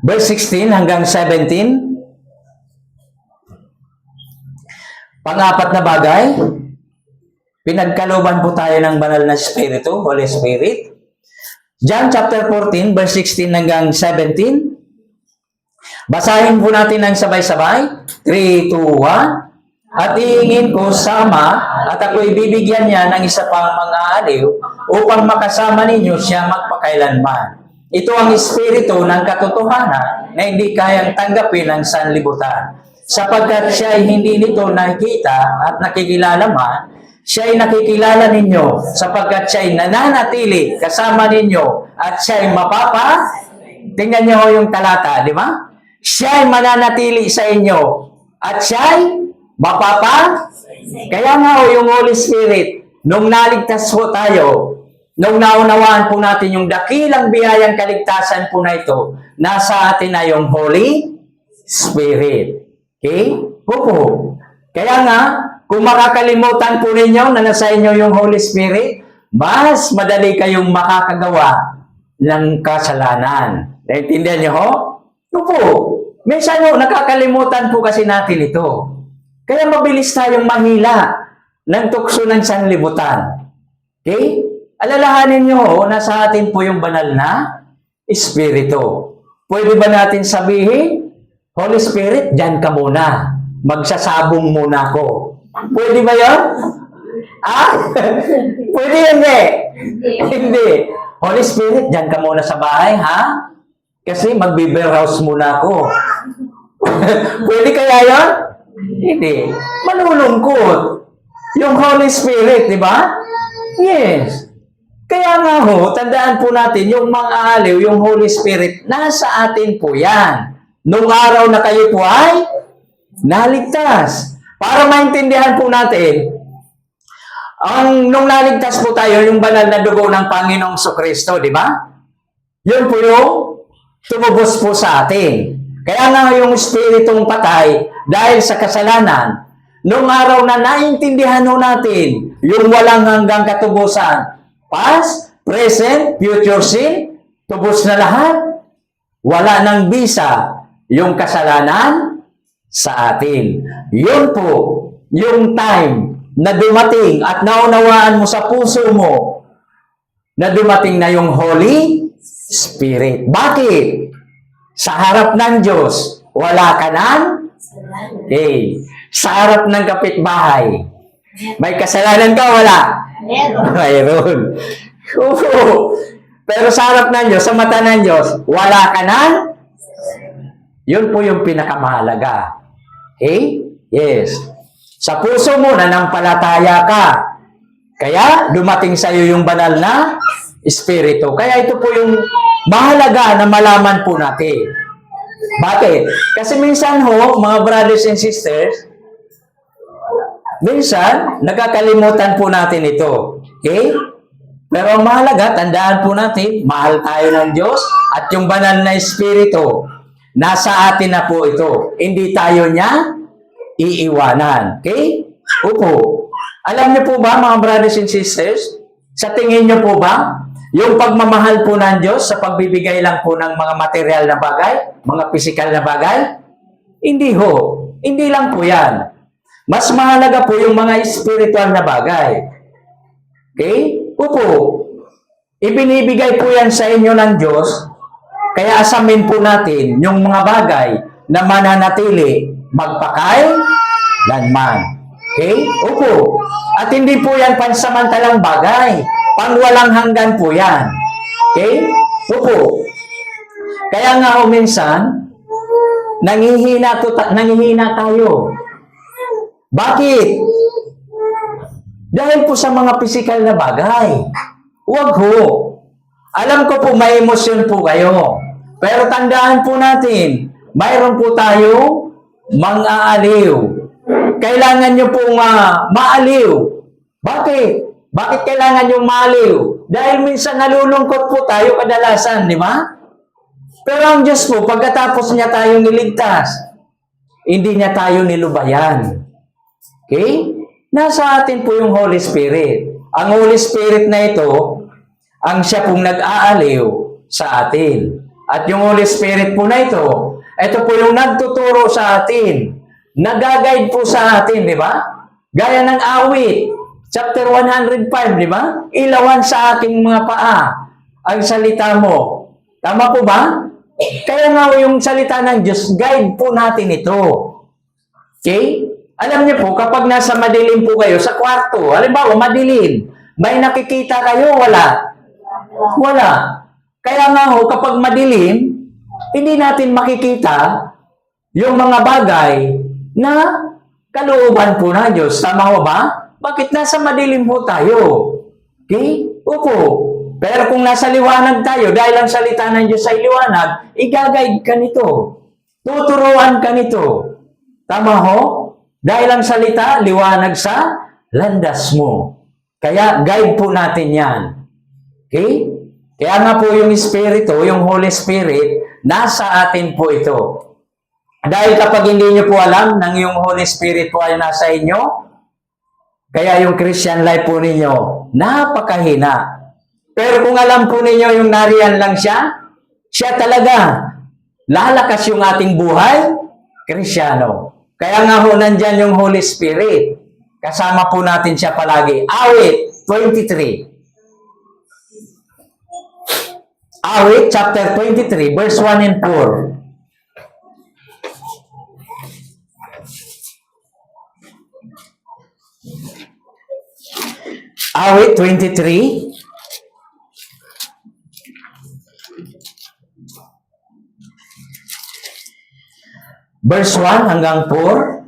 Verse 16 hanggang 17. Pang-apat na bagay, pinagkalooban po tayo ng banal na Espiritu, Holy Spirit. John chapter 14, verse 16 hanggang 17. Basahin po natin ng sabay-sabay. 3, 2, 1. At iingin ko sama at ako ibibigyan niya ng isa pang mga aliw upang makasama ninyo siya magpakailanman. Ito ang espiritu ng katotohanan na hindi kayang tanggapin ng sanlibutan. Sapagkat siya ay hindi nito nakikita at nakikilala man, siya ay nakikilala ninyo sapagkat siya ay nananatili kasama ninyo at siya ay mapapa. Tingnan niyo yung talata, di ba? Siya ay mananatili sa inyo at siya ay mapapa. Kaya nga yung Holy Spirit, nung naligtas po tayo, nung naunawaan po natin yung dakilang biyayang kaligtasan po na ito, nasa atin na yung Holy Spirit. Okay? Opo. Kaya nga, kung makakalimutan po ninyo na nasa inyo yung Holy Spirit, mas madali kayong makakagawa ng kasalanan. Naintindihan niyo ho? Opo. Minsan ho, nakakalimutan po kasi natin ito. Kaya mabilis tayong mahila ng tukso ng sanlibutan. Okay? Alalahanin nyo, nasa atin po yung banal na Espiritu. Pwede ba natin sabihin, Holy Spirit, dyan ka muna. Magsasabong muna ako. Pwede ba yun? Ah? Pwede hindi? Hindi. Holy Spirit, dyan ka muna sa bahay, ha? Kasi mag-beaver house muna ako. Pwede kaya yun? Hindi. Malulungkot. Yung Holy Spirit, di ba? Yes. Kaya nga ho, tandaan po natin, yung mga aliw, yung Holy Spirit, nasa atin po yan. Nung araw na kayo po ay naligtas. Para maintindihan po natin, nung naligtas po tayo, yung banal na dugo ng Panginoong Kristo, di ba? Yun po yung tumubos po sa atin. Kaya nga yung espiritong patay dahil sa kasalanan, nung araw na naintindihan ho natin yung walang hanggang katubusan, past, present, future sin, tubos na lahat, wala nang bisa yung kasalanan sa atin. Yun po, yung time na dumating at naunawaan mo sa puso mo na dumating na yung Holy Spirit. Bakit? Sa harap ng Diyos, wala ka ng? Okay. Sa harap ng kapitbahay, may kasalanan ka, wala? Mayroon. Oo. Pero sa harap ng Diyos, sa mata ng Diyos, wala ka ng? Yun po yung pinakamahalaga. Okay? Yes. Sa puso mo, nanampalataya ka. Kaya, dumating sa iyo yung banal na Espiritu. Kaya ito po yung mahalaga na malaman po natin. Bakit? Kasi minsan ho, mga brothers and sisters, minsan, nakakalimutan po natin ito. Okay? Pero ang mahalaga, tandaan po natin, mahal tayo ng Diyos at yung banal na Espiritu, nasa atin na po ito. Hindi tayo niya iiwanan. Okay? Opo. Alam niyo po ba, mga brothers and sisters, sa tingin niyo po ba, yung pagmamahal po ng Diyos sa pagbibigay lang po ng mga material na bagay, mga physical na bagay? Hindi ho. Hindi lang po yan. Mas mahalaga po yung mga spiritual na bagay. Okay? Opo. Ibinibigay po yan sa inyo ng Diyos, kaya asamin po natin yung mga bagay na mananatili magpakailanman. Okay? Opo. At hindi po yan pansamantalang bagay. Pangwalang hanggan po yan. Okay? Opo. Kaya nga o minsan, nangihina tayo. Bakit? Dahil po sa mga pisikal na bagay. Huwag ho. Alam ko po may emosyon po kayo. Pero tandaan po natin, mayroon po tayo mang-aaliw. Kailangan nyo pong maaliw. Bakit? Bakit kailangan yung maaliw? Dahil minsan nalulungkot po tayo kadalasan, di ba? Pero ang Diyos po, pagkatapos niya tayong niligtas, hindi niya tayo nilubayan. Okay? Nasa atin po yung Holy Spirit. Ang Holy Spirit na ito, ang siya pong nag-aaliw sa atin. At yung Holy Spirit po na ito po yung nagtuturo sa atin. Nag-guide po sa atin, di ba? Gaya ng awit. Chapter 105, di ba? Ilawan sa aking mga paa ang salita mo. Tama po ba? Kaya nga yung salita ng Diyos, guide po natin ito. Okay? Alam niyo po, kapag nasa madilim po kayo sa kwarto, halimbawa madilim, may nakikita kayo, wala? Wala. Kaya nga ho, kapag madilim, hindi natin makikita yung mga bagay na kalooban po na Diyos. Tama ho ba? Bakit nasa madilim po tayo? Okay? Opo. Pero kung nasa liwanag tayo, dahil ang salita ng Diyos ay liwanag, i-guide ka nito. Tuturuan ka nito. Tama ho? Dahil ang salita, liwanag sa landas mo. Kaya guide po natin yan. Okay? Kaya nga po yung Espiritu, yung Holy Spirit, nasa atin po ito. Dahil kapag hindi nyo po alam nang yung Holy Spirit po ay nasa inyo, kaya yung Christian life po ninyo, napakahina. Pero kung alam po ninyo yung nariyan lang siya, siya talaga, lalakas yung ating buhay, Krisyano. Kaya nga ho, nandyan yung Holy Spirit. Kasama po natin siya palagi. Awit 23. Awit chapter 23, verse 1 and 4. Awit 23. Verse 1 hanggang 4.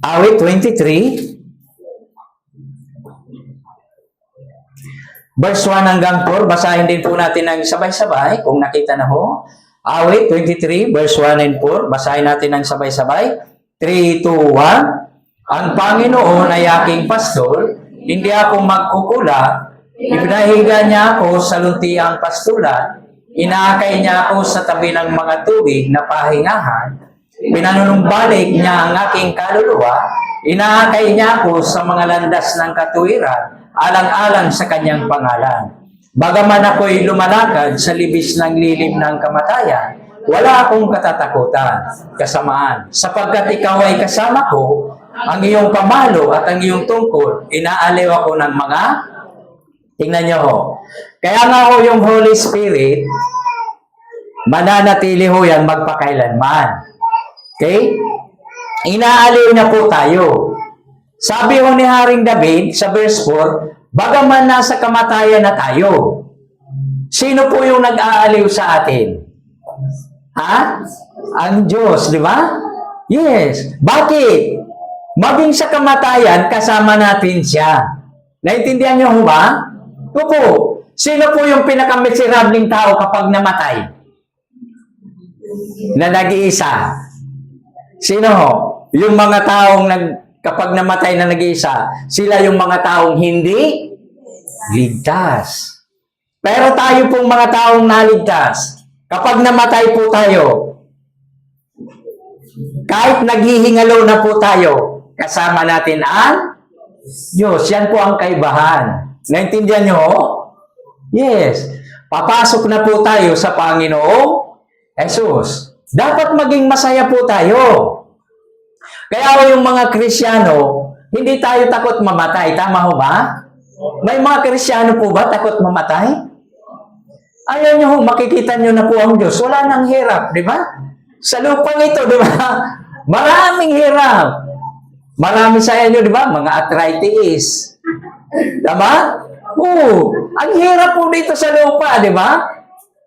Awit 23. Verse 1 hanggang 4. Basahin din po natin ng sabay-sabay kung nakita na ho. Awit 23, verse 1 and 4. Basahin natin ng sabay-sabay. 3, 2, 1. Ang Panginoon ay aking pastor, hindi ako magkukula. Ipinahiga niya ako sa luntiang pastulan. Inaakay niya ako sa tabi ng mga tubig na pahingahan. Pinanunumbalik niya ang aking kaluluwa. Inaakay niya ako sa mga landas ng katuwiran, alang-alang sa kanyang pangalan. Bagaman ako'y lumalakad sa libis ng lilim ng kamatayan, wala akong katatakutan, kasamaan, sapagkat ikaw ay kasama ko, ang iyong pamalo at ang iyong tungkol, inaaliw ako ng mga, tingnan niyo ho, kaya nga ho yung Holy Spirit, mananatili ho yan magpakailanman. Okay? Inaaliw na po tayo. Sabi ho ni Haring David sa verse 4, bagaman nasa kamatayan na tayo, sino po yung nag-aaliw sa atin? Ha? Ang Diyos, di ba? Yes. Bakit? Maging sa kamatayan, kasama natin siya. Naintindihan niyo ho ba? Opo. Sino po yung pinakamiserabling tao kapag namatay? Na nag-iisa. Sino ho? Yung mga taong kapag namatay na nag-iisa, sila yung mga taong hindi ligtas. Pero tayo pong mga taong naligtas, kapag namatay po tayo, kahit naghihingalo na po tayo, kasama natin ang Diyos. Yan po ang kaibahan. Naintindihan nyo? Yes. Papasok na po tayo sa Panginoong Jesus. Dapat maging masaya po tayo. Kaya yung mga Krisyano, hindi tayo takot mamatay. Tama ho ba? May mga Krisyano po ba takot mamatay? Ayaw nyo, makikita nyo na po ang Diyos. Wala nang hirap, di ba? Sa lupang ito, di ba? Maraming hirap. Marami sa inyo, di ba? Mga arthritis. Tama? Oo. Ang hirap po dito sa lupa, di ba?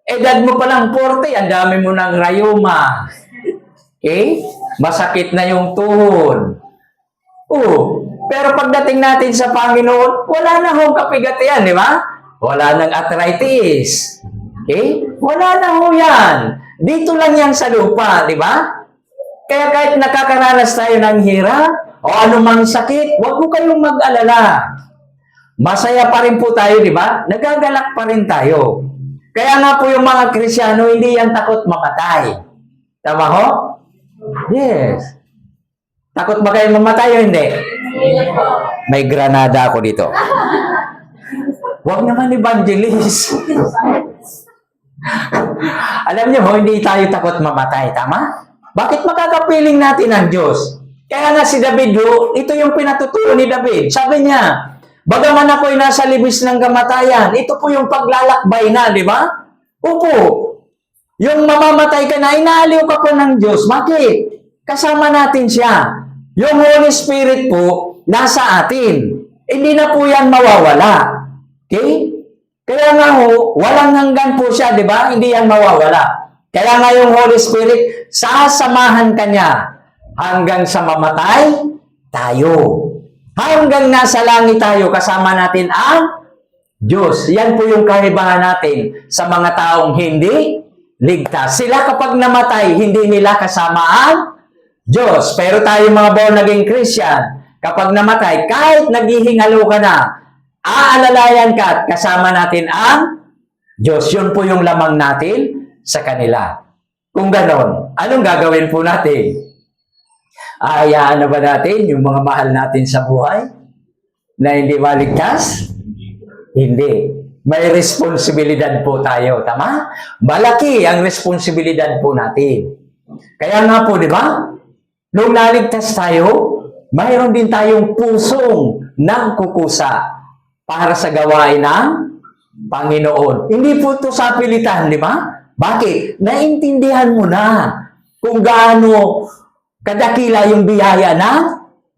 Edad mo pa lang 40, ang dami mo ng rayuma. Okay? Masakit na yung tuhod. Oo. Pero pagdating natin sa Panginoon, wala na hong kapigatian, di ba? Wala nang arthritis. Okay? Wala na ho yan. Dito lang yan sa lupa, di ba? Kaya kahit nakakaranas tayo ng hirap o anumang sakit, huwag mo kayong mag-alala. Masaya pa rin po tayo, di ba? Nagagalak pa rin tayo. Kaya nga po yung mga Krisyano, hindi yan takot mamatay. Tama ho? Yes. Takot ba kayo mamatay o hindi? May granada ako dito. Huwag naman evangelist. Alam niyo ho, hindi tayo takot mamatay. Tama? Bakit makakapiling natin ang Diyos? Kaya nga si David ho, ito yung pinatuturo ni David. Sabi niya, bagaman ako'y nasa libis ng kamatayan, ito po yung paglalakbay na, di ba? Opo. Yung mamamatay ka na, inaaliw ka po ng Diyos. Bakit? Kasama natin siya. Yung Holy Spirit po, nasa atin. Hindi na po yan mawawala. Okay? Kaya nga ho, walang hanggan po siya, di ba? Hindi yan mawawala. Kaya nga yung Holy Spirit, sasamahan ka niya hanggang sa mamatay tayo. Hanggang nasa langit tayo, kasama natin ang Diyos. Yan po yung kaibahan natin sa mga taong hindi ligtas. Sila kapag namatay, hindi nila kasama ang Diyos. Pero tayo mga born again Christian, kapag namatay, kahit naghihingalo ka na, aalalayan ka at kasama natin ang Diyos. Yun po yung lamang natin sa kanila. Kung ganon, anong gagawin po natin? Aayaan na ba natin yung mga mahal natin sa buhay na hindi maligtas? Hindi. May responsibilidad po tayo, tama? Malaki ang responsibilidad po natin. Kaya nga po, di ba? Nung naligtas tayo, mayroon din tayong pusong nagkukusa para sa gawain ng Panginoon. Hindi po ito sa pilitan, di ba? Bakit? Naintindihan mo na kung gaano kadakila yung biyaya ng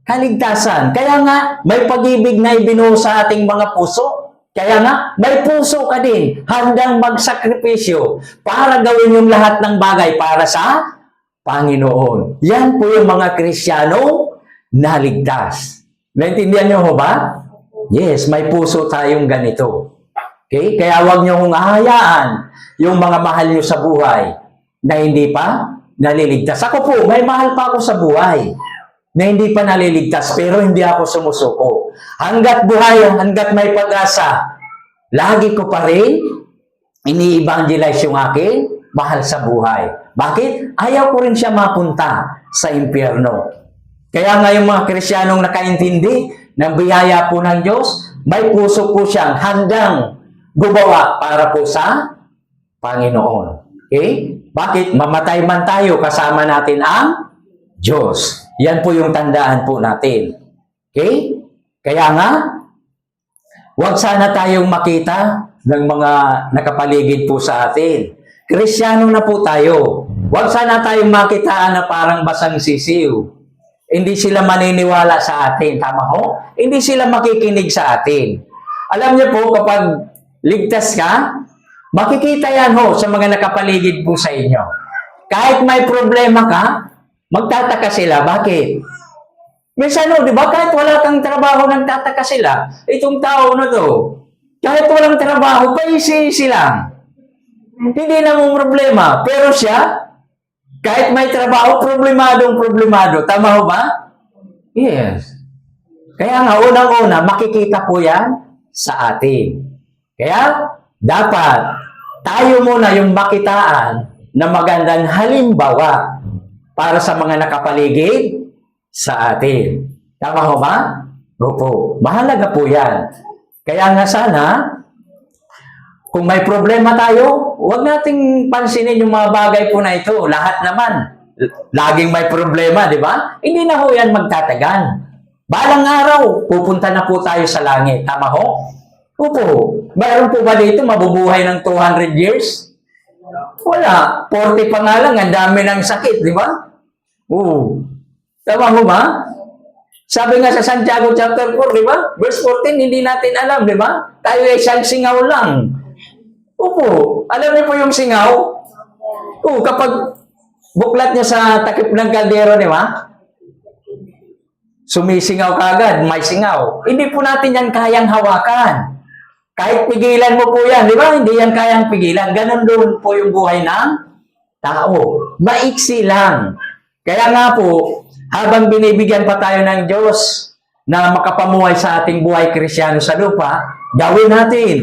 kaligtasan. Kaya nga, may pag-ibig na ibinuo sa ating mga puso. Kaya nga, may puso ka din handang magsakripisyo para gawin yung lahat ng bagay para sa Panginoon. Yan po yung mga Kristiyano na ligtas. Naintindihan niyo ho ba? Yes, may puso tayong ganito. Okay? Kaya huwag niyo hong ahayaan yung mga mahal niyo sa buhay na hindi pa naliligtas. Ako po, may mahal pa ako sa buhay na hindi pa naliligtas, pero hindi ako sumusuko. Hanggat buhay, hanggat may pag-asa, lagi ko pa rin ini-evangelize yung aking mahal sa buhay. Bakit? Ayaw ko rin siya mapunta sa impyerno. Kaya nga yung mga Kristiyanong nakaintindi ng biyaya po ng Diyos, may puso po siyang handang gumawa para po sa Panginoon. Okay? Bakit? Mamatay man tayo, kasama natin ang Diyos. Yan po yung tandaan po natin. Okay? Kaya nga, huwag sana tayong makita ng mga nakapaligid po sa atin. Kristyano na po tayo. Huwag sana tayong makitaan na parang basang sisiw. Hindi sila maniniwala sa atin. Tama ho? Hindi sila makikinig sa atin. Alam niyo po, kapag ligtas ka, makikita yan ho sa mga nakapaligid po sa inyo. Kahit may problema ka, magtataka sila. Bakit? Minsan di ba, kahit wala kang trabaho, nagtataka sila. Itong tao na to, kahit walang trabaho, paisi-isi lang. Hindi na mong problema. Pero siya, kahit may trabaho, problemado. Tama ho ba? Yes. Kaya nga, unang-una, makikita po yan sa atin. Kaya, dapat, tayo muna yung makitaan na magandang halimbawa para sa mga nakapaligid sa atin. Tama ho ba? Opo. Mahalaga po yan. Kaya nga sana, kung may problema tayo, huwag nating pansinin yung mga bagay po na ito. Lahat naman, laging may problema, di ba? Hindi na ho yan magtatagan. Balang araw, pupunta na po tayo sa langit. Tama ho? Opo. Mayroon po ba dito mabubuhay ng 200 years? Wala. 40 pa nga lang, ang dami ng sakit, di ba? Oo. Tama ho ba? Sabi nga sa Santiago chapter 4, di ba? Verse 14, hindi natin alam, di ba? Tayo ay isang singaw lang. Opo. Alam niyo po yung singaw? Oo, kapag buklat niya sa takip ng kaldero, di ba? Sumisingaw kagad, may singaw. Hindi po natin yan kayang hawakan. Kahit pigilan mo po yan, di ba? Hindi yan kayang pigilan. Ganon doon po yung buhay ng tao. Maiksi lang. Kaya nga po, habang binibigyan pa tayo ng Diyos na makapamuhay sa ating buhay Kristyano sa lupa, gawin natin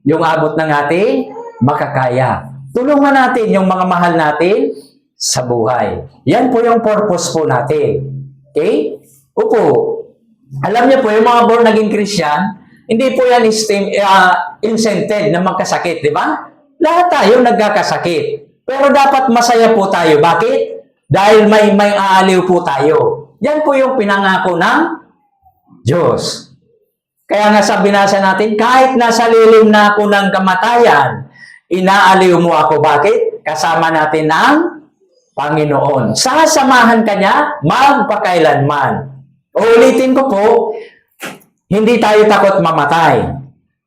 yung abot ng ating makakaya. Tulungan natin yung mga mahal natin sa buhay. Yan po yung purpose po natin. Okay? Opo. Alam niyo po, yung mga born again Christian, hindi po yan incented na magkasakit, di ba? Lahat tayo nagkakasakit. Pero dapat masaya po tayo. Bakit? Dahil may aaliw po tayo. Yan po yung pinangako ng Diyos. Kaya nga sa binasa natin, kahit nasa lilim na ako ng kamatayan, inaaliw mo ako. Bakit? Kasama natin ang Panginoon. Sasamahan ka niya magpakailanman. Uulitin ko po, hindi tayo takot mamatay.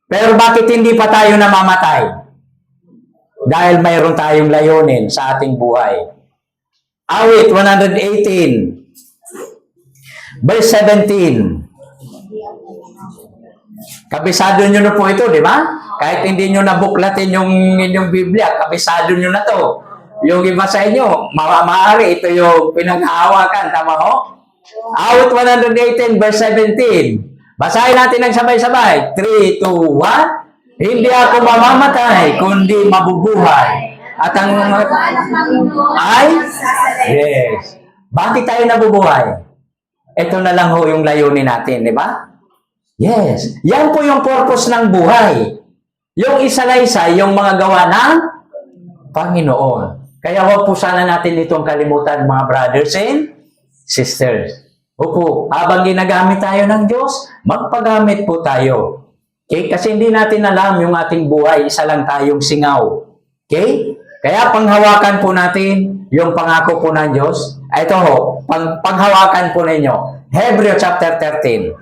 Pero bakit hindi pa tayo namamatay? Dahil mayroon tayong layunin sa ating buhay. Awit 118, verse 17. Kabisado nyo na po ito, di ba? Kahit hindi nyo nabuklatin yung inyong Biblia, kabisado nyo na to. Yung iba sa inyo, maaari ito yung pinaghahawakan. Tama ho? Awit 118, verse 17. Basahin natin ng sabay-sabay. 3, 2, 1. Hindi ako mamamatay, kundi mabubuhay. At ang ay? Yes. Bakit tayo nabubuhay? Ito na lang ho yung layunin natin, di ba? Yes. Yan po yung purpose ng buhay. Yung isalaysay, yung mga gawa ng Panginoon. Kaya huwag po sana natin itong kalimutan, mga brothers and sisters. Opo, habang ginagamit tayo ng Diyos, magpagamit po tayo. Okay? Kasi hindi natin alam yung ating buhay, isa lang tayong singaw. Okay? Kaya panghawakan po natin yung pangako po ng Diyos. Ito ho, panghawakan po ninyo. Hebreo chapter 13.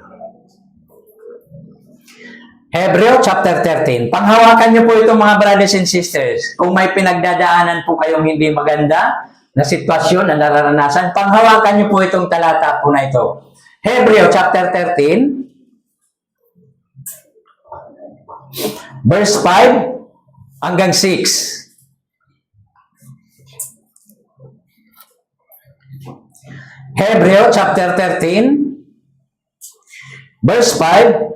Hebreo chapter 13. Panghawakan niyo po ito mga brothers and sisters. Kung may pinagdadaanan po kayong hindi maganda na sitwasyon na nararanasan, panghawakan niyo po itong talata po na ito. Hebreo chapter 13, verse 5 hanggang 6. Hebreo chapter 13, verse 5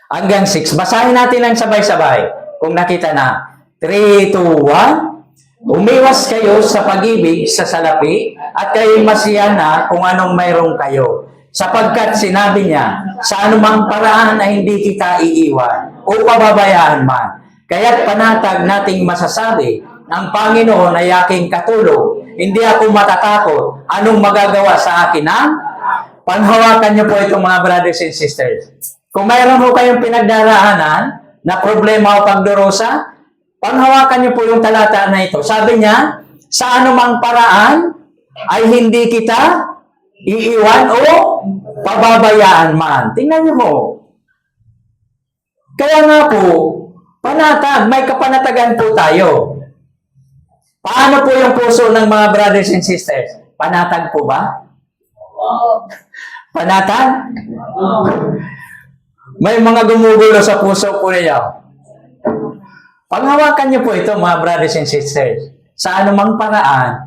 hanggang 6. Basahin natin lang sabay-sabay. Kung nakita na. 3, 2, 1. Umiwas kayo sa pag-ibig sa salapi at kayo'y masiyahan na kung anong mayroong kayo. Sapagkat sinabi niya, sa anumang paraan na hindi kita iiwan o pababayaan man. Kaya't panatag nating masasabi, ang Panginoon ay aking katulong. Hindi ako matatakot. Anong magagawa sa akin ang panghawakan niyo po itong mga brothers and sisters. Kung mayroon mo kayong pinagdaraanan na problema o pagdurusa, panghawakan niyo po yung talata na ito. Sabi niya, sa anumang paraan ay hindi kita iiwan o pababayaan man. Tingnan niyo po. Kaya nga po, panatag, may kapanatagan po tayo. Paano po yung puso ng mga brothers and sisters? Panatag po ba? Panatag? May mga gumugulo sa puso po niyo. Panghawakan niyo po ito, mga brothers and sisters. Sa anumang paraan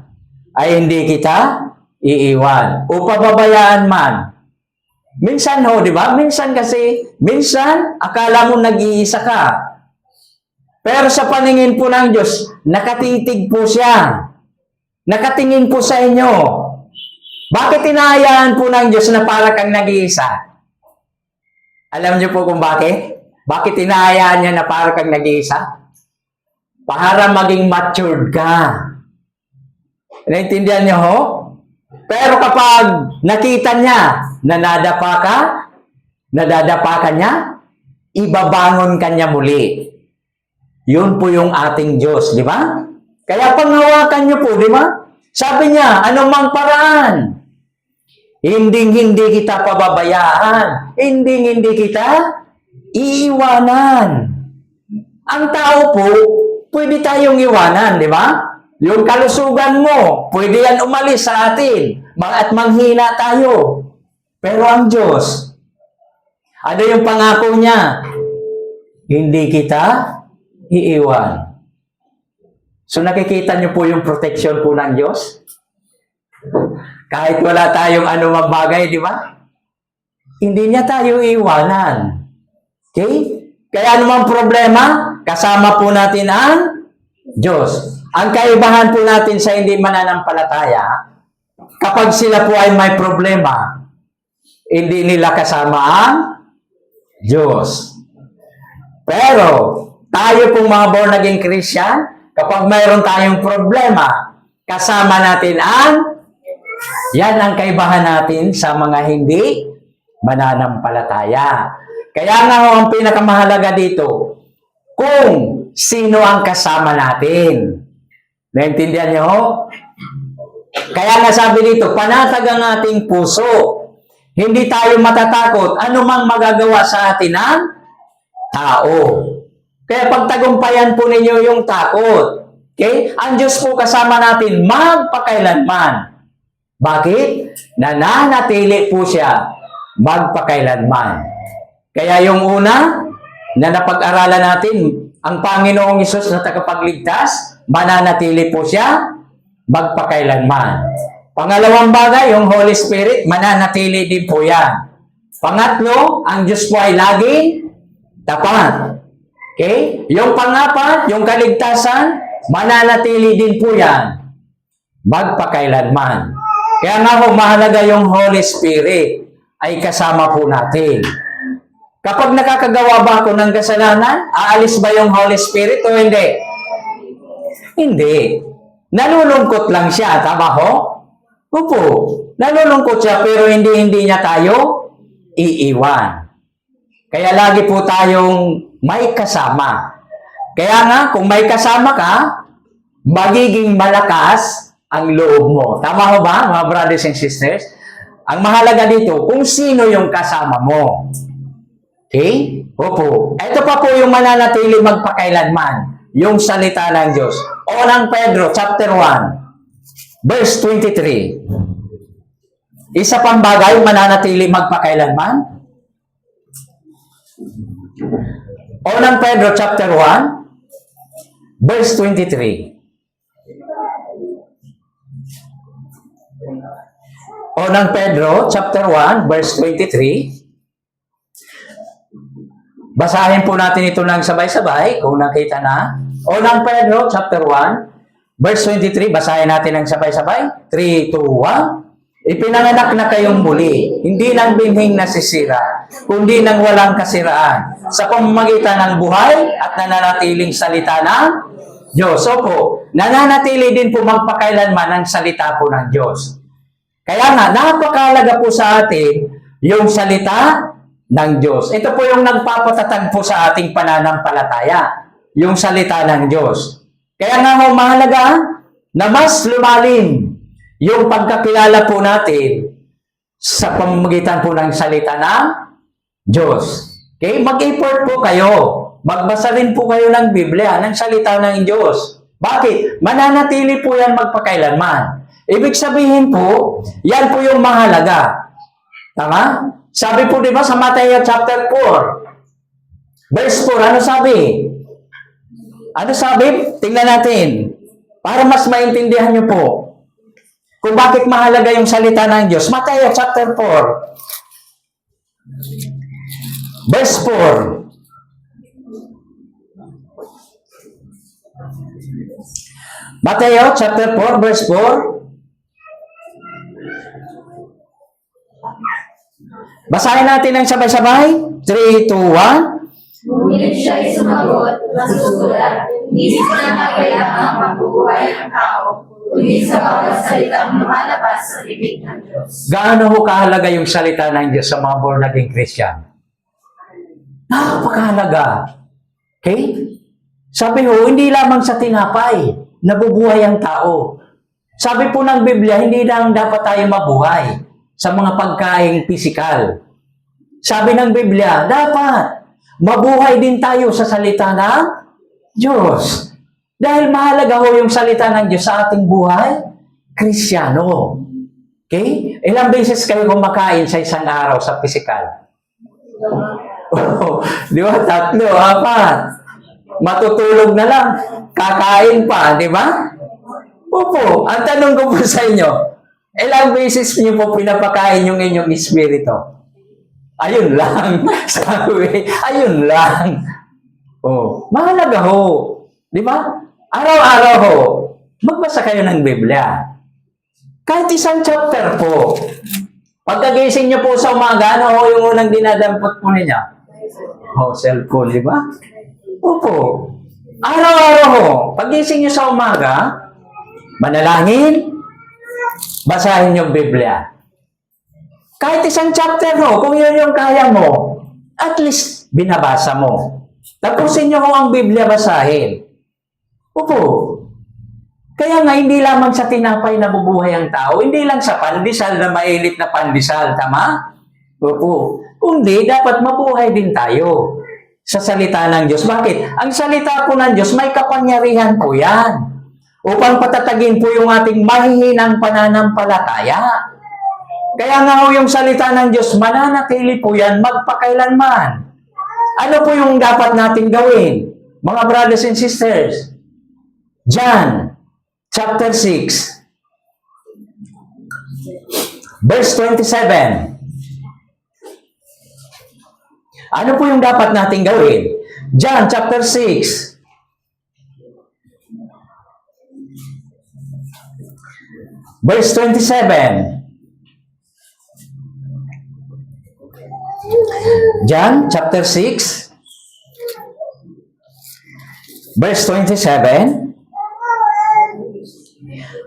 ay hindi kita iiwan o pababayaan man. Minsan ho, di ba? Minsan akala mo nag-iisa ka. Pero sa paningin po ng Diyos, nakatitig po siya. Nakatingin po sa inyo. Bakit hinahayaan po ng Diyos na para kang nag-iisa? Alam niyo po kung bakit? Bakit hinahayaan niya na para kang nag-iisa? Para maging matured ka. Naintindihan niyo ho? Pero kapag nakita niya na nadadapa ka niya, ibabangon ka niya muli. Yun po yung ating Diyos, di ba? Kaya panghawakan niyo po, di ba? Sabi niya, anumang paraan, hindi kita pababayaan, hindi kita iiwanan. Ang tao po, pwede tayong iwanan, di ba? Yung kalusugan mo, pwede yan umalis sa atin at manghina tayo. Pero ang Diyos, ano yung pangako niya? Hindi kita iiwan. So nakikita niyo po yung protection po ng Diyos? Kahit wala tayong anumang bagay, di ba? Hindi niya tayo iiwanan. Okay? Kaya anumang problema, kasama po natin ang Diyos. Ang kaibahan po natin sa hindi mananampalataya, kapag sila po ay may problema, hindi nila kasama ang Diyos. Pero, tayo pong mga born again Christian, kapag mayroon tayong problema, kasama natin yan ang kaibahan natin sa mga hindi mananampalataya. Kaya nga ang pinakamahalaga dito, kung sino ang kasama natin. Naintindihan niyo ho? Kaya nga sabi dito, panatag ang ating puso. Hindi tayo matatakot anumang magagawa sa atin ang tao. Kaya pagtagumpayan po ninyo yung takot. Okay? Ang Diyos po kasama natin magpakailanman. Bakit? Nananatili po siya magpakailanman. Kaya yung una na napag-aralan natin, ang Panginoong Hesus na tagapagligtas, mananatili po siya magpakailanman. Pangalawang bagay, yung Holy Spirit, mananatili din po yan. Pangatlo, ang Diyos po ay laging tapat. Okay? Yung pangapat, yung kaligtasan, mananatili din po yan magpakailanman. Kaya nga po, mahalaga yung Holy Spirit ay kasama po natin. Kapag nakakagawa ba ako ng kasalanan, aalis ba yung Holy Spirit o hindi? Hindi. Nalulungkot lang siya, tama ho? Opo. Nalulungkot siya pero hindi niya tayo iiwan. Kaya lagi po tayong may kasama. Kaya nga, kung may kasama ka, magiging malakas ang loob mo. Tama ho ba, mga brothers and sisters? Ang mahalaga dito, kung sino yung kasama mo. Okay? Opo. Ito pa po yung mananatili magpakailanman. Yung salita ng Diyos. Unang Pedro, chapter 1, verse 23. Isa pang bagay, mananatili magpakailanman. Unang Pedro, chapter 1, verse 23. Unang Pedro, chapter 1, verse 23. Basahin po natin ito ng sabay-sabay kung nakita na. Unang Pedro, chapter 1, verse 23. Basahin natin ng sabay-sabay. 3, 2, 1. Ipinanganak na kayong muli, hindi ng binhing nasisira, kundi ng walang kasiraan, sa pamamagitan ng buhay at nananatiling salita ng Diyos. Opo, nananatili din po magpakailanman ang salita po ng Diyos. Kaya nga, napakahalaga po sa atin yung salita ng Diyos. Ito po yung nagpapatatag po sa ating pananampalataya, yung salita ng Diyos. Kaya nga ho, mahalaga na mas lumalim yung pagkakilala po natin sa pamamagitan po ng salita ng Diyos. Okay? Mag-effort po kayo. Magbasa rin po kayo ng Biblia, ng salita ng Diyos. Bakit? Mananatili po yan magpakailanman. Ibig sabihin po, yan po yung mahalaga. Tama? Sabi po, di ba, sa Matthew chapter 4, verse 4, ano sabi? Ano sabi? Tingnan natin. Para mas maintindihan nyo po kung bakit mahalaga yung salita ng Diyos. Matthew chapter 4, verse 4. Matthew chapter 4, verse 4. Basahin natin ng sabay-sabay. 3, 2, 1. Ngunit siya'y sumagot, nasusulat, hindi kinakailangan mabubuhay ng tao, kundi sa bawat salitang lumalabas sa bibig ng Diyos. Gaano ho kahalaga yung salita ng Diyos sa mga born-again Christian? Napakahalaga. Okay? Sabi ho, hindi lamang sa tinapay nabubuhay ang tao. Sabi po ng Biblia, hindi lang dapat tayo mabuhay sa mga pagkaing pisikal. Sabi ng Biblia, dapat mabuhay din tayo sa salita ng Diyos. Dahil mahalaga ho yung salita ng Diyos sa ating buhay, Kristiyano. Okay? Ilang beses kayo kumakain sa isang araw sa pisikal? Di ba? 3, 4. Matutulog na lang. Kakain pa, di ba? Opo. Ang tanong ko po sa inyo, ilang beses niyo po pinapakain yung inyong espiritu? Ayun lang. Sabi, ayun lang. Oh, mahalaga ho. Di ba? Araw-araw ho, magbasa kayo ng Biblia. Kahit isang chapter po. Pagkagising niyo po sa umaga, ano ho yung unang dinadampot po ninyo? Oh, cellphone, di ba? Opo. Araw-araw ho, paggising niyo sa umaga, manalangin, basahin yung Biblia. Kahit isang chapter ho, kung yun yung kaya mo, at least binabasa mo. Tapusin niyo ho ang Biblia basahin. Opo. Kaya nga, hindi lamang sa tinapay na bubuhay ang tao, hindi lang sa pandesal na mainit na pandesal, tama? Opo. Kundi, dapat mabuhay din tayo sa salita ng Diyos. Bakit? Ang salita po ng Diyos, may kapangyarihan po yan upang patatagin po yung ating mahihinang pananampalataya. Kaya nga ho yung salita ng Diyos, mananatili po yan magpakailanman. Ano po yung dapat natin gawin? Mga brothers and sisters, John chapter 6, verse 27. Ano po yung dapat natin gawin? John chapter 6, verse 27. John chapter 6, verse 27.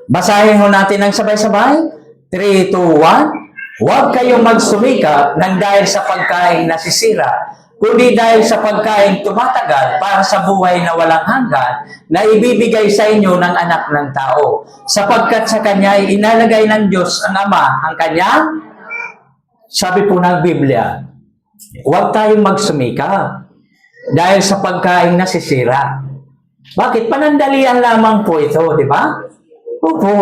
Basahin ho natin ng sabay-sabay. 3, 2, 1. Huwag kayong magsumikap ng dahil sa pagkain nasisira, kundi dahil sa pagkain tumatagal para sa buhay na walang hanggan na ibibigay sa inyo ng anak ng tao. Sapagkat sa kanya ay inalagay ng Diyos ang Ama ang kanya. Sabi po ng Biblia, huwag tayong magsumikap dahil sa pagkain nasisira. Bakit? Panandalian lamang po ito, di ba? Opo.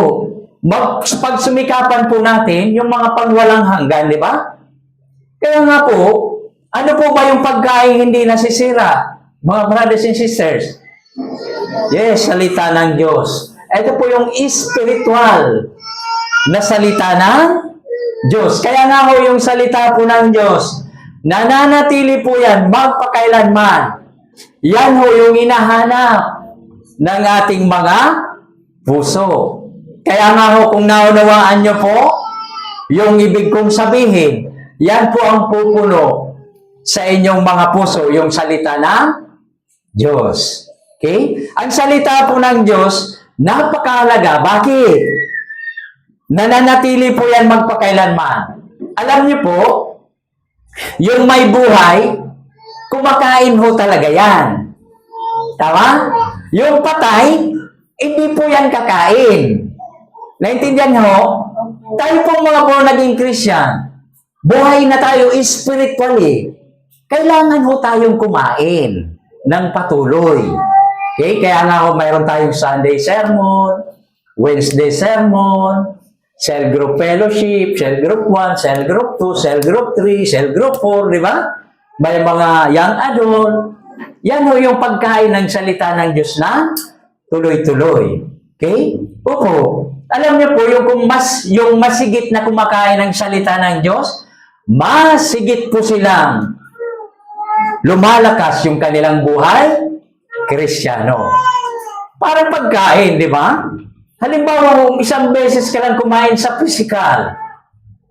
Pagsumikapan po natin yung mga pangwalang hanggan, di ba? Kaya nga po, ano po ba yung pagkain hindi nasisira? Mga brothers and sisters. Yes, salita ng Diyos. Ito po yung spiritual na salita ng Diyos. Kaya nga ho yung salita po ng Diyos, Nananatili po yan magpakailanman. Yan ho yung hinahanap ng ating mga puso. Kaya nga ho, kung naunawaan nyo po, yung ibig kong sabihin, yan po ang pupuno sa inyong mga puso, yung salita ng Diyos. Okay? Ang salita po ng Diyos, napakahalaga. Bakit? Nananatili po yan magpakailanman. Alam niyo po, yung may buhay, kumakain ho talaga yan. Tama? Yung patay, hindi po yan kakain. Naintindihan ho? Tayo pong mga born again Christian, buhay na tayo spiritually. Kailangan ho tayong kumain ng patuloy. Okay? Kaya nga ho, mayroon tayong Sunday sermon, Wednesday sermon, cell group fellowship, cell group 1, cell group 2, cell group 3, cell group 4, di ba? May mga young adult. Yan ho yung pagkain ng salita ng Diyos na tuloy-tuloy. Okay? Opo. Alam niyo po, yung masigit na kumakain ng salita ng Diyos, masigit po silang lumalakas yung kanilang buhay, Kristiyano. Parang pagkain, di ba? Halimbawa, kung isang beses ka lang kumain sa physical,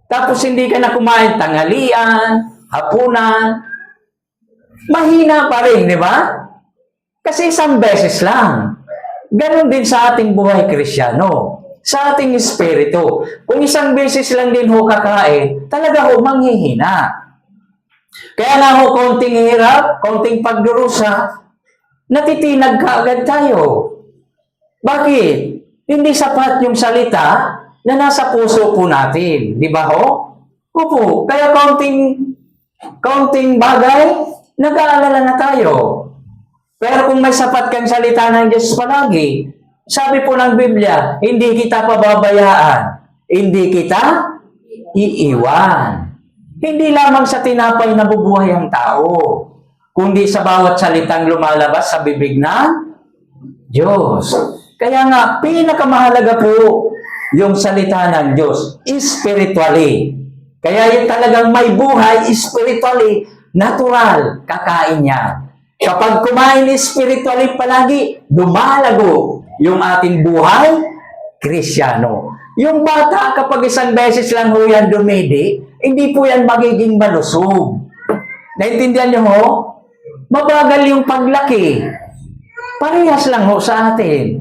tapos hindi ka na kumain tanghalian, hapunan, mahina pa rin, di ba? Kasi isang beses lang. Ganon din sa ating buhay Kristiyano, sa ating espiritu. Kung isang beses lang din ho kakain, talaga ho manghihina. Kaya nga ho, konting hirap, konting pagdurusa, natitinag ka agad tayo. Bakit? Hindi sapat yung salita na nasa puso po natin. Di ba ho? Opo. Kaya kaunting bagay, nag-aalala na tayo. Pero kung may sapat kang salita ng Diyos palagi, sabi po ng Biblia, hindi kita pababayaan, hindi kita iiwan. Hindi lamang sa tinapay na bubuhay ang tao, kundi sa bawat salitang lumalabas sa bibig ng Diyos. Kaya nga, pinakamahalaga po yung salita ng Diyos, spiritually. Kaya yung talagang may buhay, spiritually, natural, kakain niya. Kapag kumain spiritually palagi, dumalago yung ating buhay, Kristiyano. Yung bata, kapag isang beses lang ho yan dumidi, hindi po yan magiging malusog. Naintindihan niyo ho? Mabagal yung paglaki. Parehas lang ho sa atin.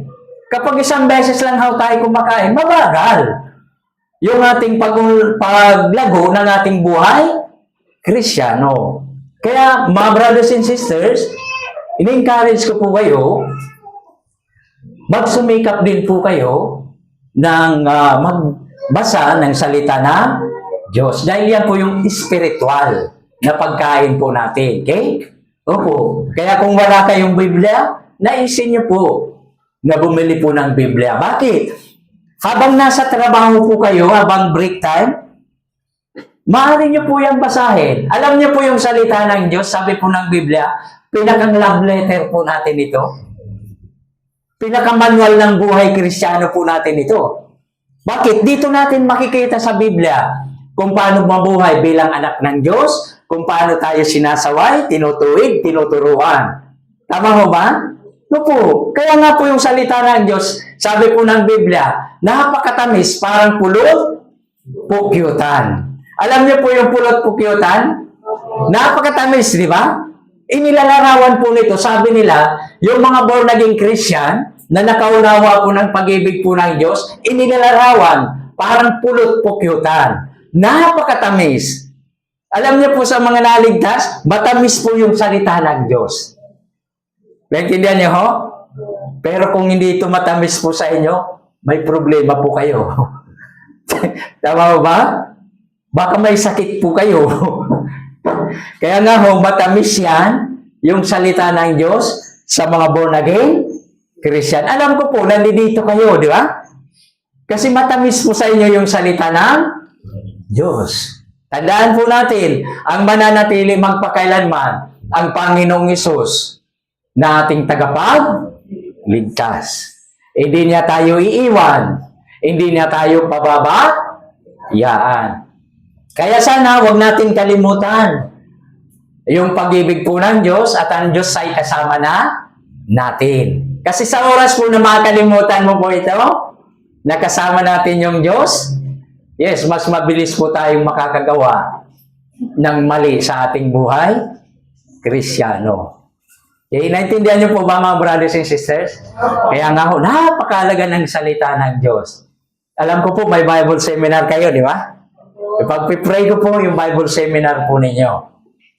Kapag isang beses lang ho tayo kumakain, mabagal. Yung ating paglago ng ating buhay, Kristiyano. Kaya, mga brothers and sisters, in-encourage ko po kayo, magsumikap din po kayo ng magbasa ng salita ng Diyos. Dahil yan po yung spiritual na pagkain po natin. Okay? Opo. Kaya kung wala kayong Biblia, naisin niyo po na bumili po ng Biblia. Bakit? Habang nasa trabaho po kayo, habang break time, maaari niyo po yung basahin. Alam niyo po yung salita ng Diyos, sabi po ng Biblia, pinakang love letter po natin ito. Pinakamanual ng buhay Kristiyano po natin ito. Bakit? Dito natin makikita sa Biblia kung paano mabuhay bilang anak ng Diyos, kung paano tayo sinasaway, tinutuwid, tinuturuan. Tama ho ba? No po. Kaya nga po yung salita ng Diyos, sabi po ng Biblia, napakatamis, parang pulot, pukyutan. Alam niyo po yung pulot pukyutan? Napakatamis, di ba? Inilalarawan po nito, sabi nila, yung mga born again Christian na nakaunawa po ng pag-ibig po ng Diyos, inilalarawan parang pulot pukyutan. Napakatamis. Alam niyo po sa mga naligtas, matamis po yung salita ng Diyos. Naintindihan niyo ho? Pero kung hindi ito matamis po sa inyo, may problema po kayo. Tama ba? Baka may sakit po kayo. Kaya nga ho, matamis yan, yung salita ng Diyos sa mga born again Christian. Alam ko po, nandito kayo, di ba? Kasi matamis po sa inyo yung salita ng Diyos. Tandaan po natin, ang mananatili magpakailanman, ang Panginoong Hesus na ating tagapagligtas. Hindi niya tayo iiwan. Hindi niya tayo pababayaan. Kaya sana, huwag natin kalimutan yung pag-ibig po ng Diyos at ang Diyos ay kasama na natin. Kasi sa oras po na makakalimutan mo po ito, nakasama natin yung Diyos, yes, mas mabilis po tayong makakagawa ng mali sa ating buhay, Kristiyano. Okay, naintindihan niyo po ba mga brothers and sisters? Kaya nga ho, napakalaga ng salita ng Diyos. Alam ko po, may Bible seminar kayo, di ba? Ipag-pray ko po yung Bible seminar po ninyo.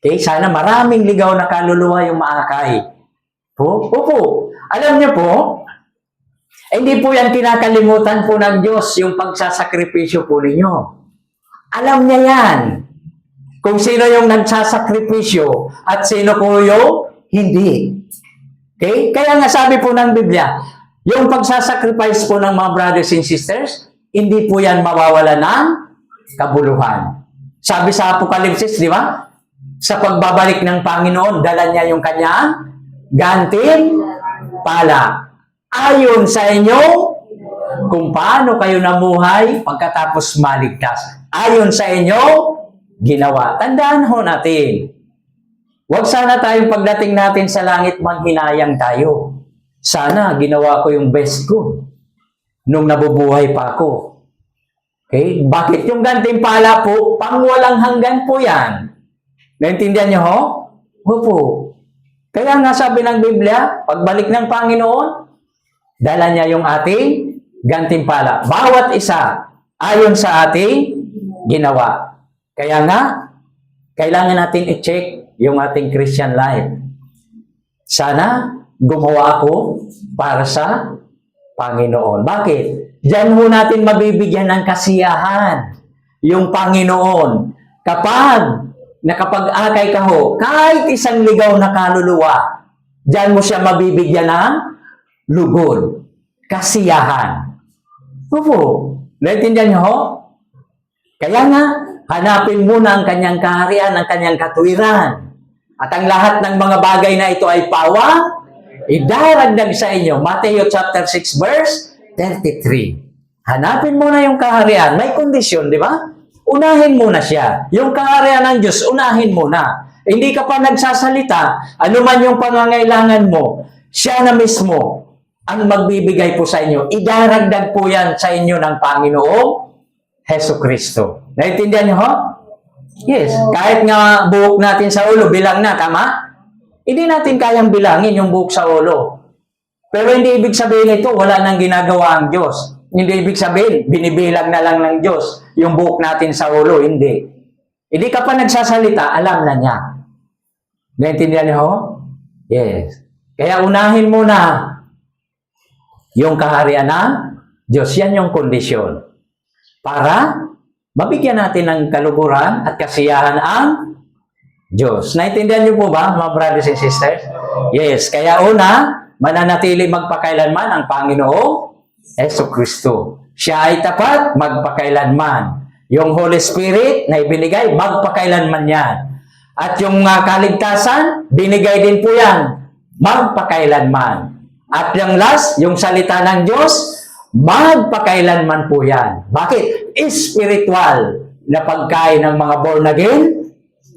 Okay, sana maraming ligaw na kaluluwa yung maakay. Opo. Alam niyo po, hindi po yan kinakalimutan po ng Diyos, yung pagsasakripisyo po ninyo. Alam niya yan. Kung sino yung nagsasakripisyo at sino po yung hindi. Okay? Kaya nga sabi po ng Biblia, yung pagsasacrifice po ng mga brothers and sisters, hindi po yan mawawala ng kabuluhan. Sabi sa Apokalipsis, di ba? Sa pagbabalik ng Panginoon, dala niya yung kanyang gantimpala. Ayon sa inyo, kung paano kayo namuhay pagkatapos maligtas. Ayon sa inyo, ginawa. Tandaan ho natin. Huwag sana tayong pagdating natin sa langit manghinayang tayo. Sana ginawa ko yung best ko nung nabubuhay pa ako. Okay? Bakit yung gantimpala po, pang walang hanggan po yan? Naintindihan niyo ho? Opo. Kaya nga sabi ng Biblia, pagbalik ng Panginoon, dala niya yung ating gantimpala. Bawat isa, ayon sa ating ginawa. Kaya nga, kailangan natin i-check yung ating Christian life. Sana gumawa ako para sa Panginoon. Bakit? Diyan ho natin mabibigyan ng kasiyahan yung Panginoon. Kapag nakapag-akay ka ho, kahit isang ligaw na kaluluwa, diyan mo siya mabibigyan ng lugod, kasiyahan. Opo. Naintindihan niyo ho? Kaya nga, hanapin muna ang kanyang kaharian, ang kanyang katuwiran. At ang lahat ng mga bagay na ito ay pawang idaragdag sa inyo. Matthew chapter 6 verse 33. Hanapin muna yung kaharian. May kondisyon, di ba? Unahin muna siya. Yung kaharian ng Diyos, unahin muna. Hindi ka pa nagsasalita, ano man yung pangangailangan mo, siya na mismo ang magbibigay po sa inyo. Idaragdag po yan sa inyo ng Panginoong Hesus Kristo. Naintindihan niyo ho? Yes. Kahit nga buhok natin sa ulo, bilang na, tama? Hindi natin kayang bilangin yung buhok sa ulo. Pero hindi ibig sabihin ito, wala nang ginagawa ang Diyos. Hindi ibig sabihin, binibilang na lang ng Diyos yung buhok natin sa ulo. Hindi. Hindi ka pa nagsasalita, alam na niya. Naintindihan niyo ho? Yes. Kaya unahin muna yung kaharian ng Diyos. Yan yung kondisyon. Para mabigyan natin ng kaluguran at kasiyahan ang Diyos. Naintindihan niyo po ba, mga brothers and sisters? Yes. Kaya una, mananatili magpakailanman ang Panginoong Hesus Kristo. Siya ay tapat magpakailanman. Yung Holy Spirit na ibinigay, magpakailanman yan. At yung kaligtasan, binigay din po yan, magpakailanman. At yung last, yung salita ng Diyos, magpakailanman po yan. Bakit? Spiritual na pagkain ng mga born again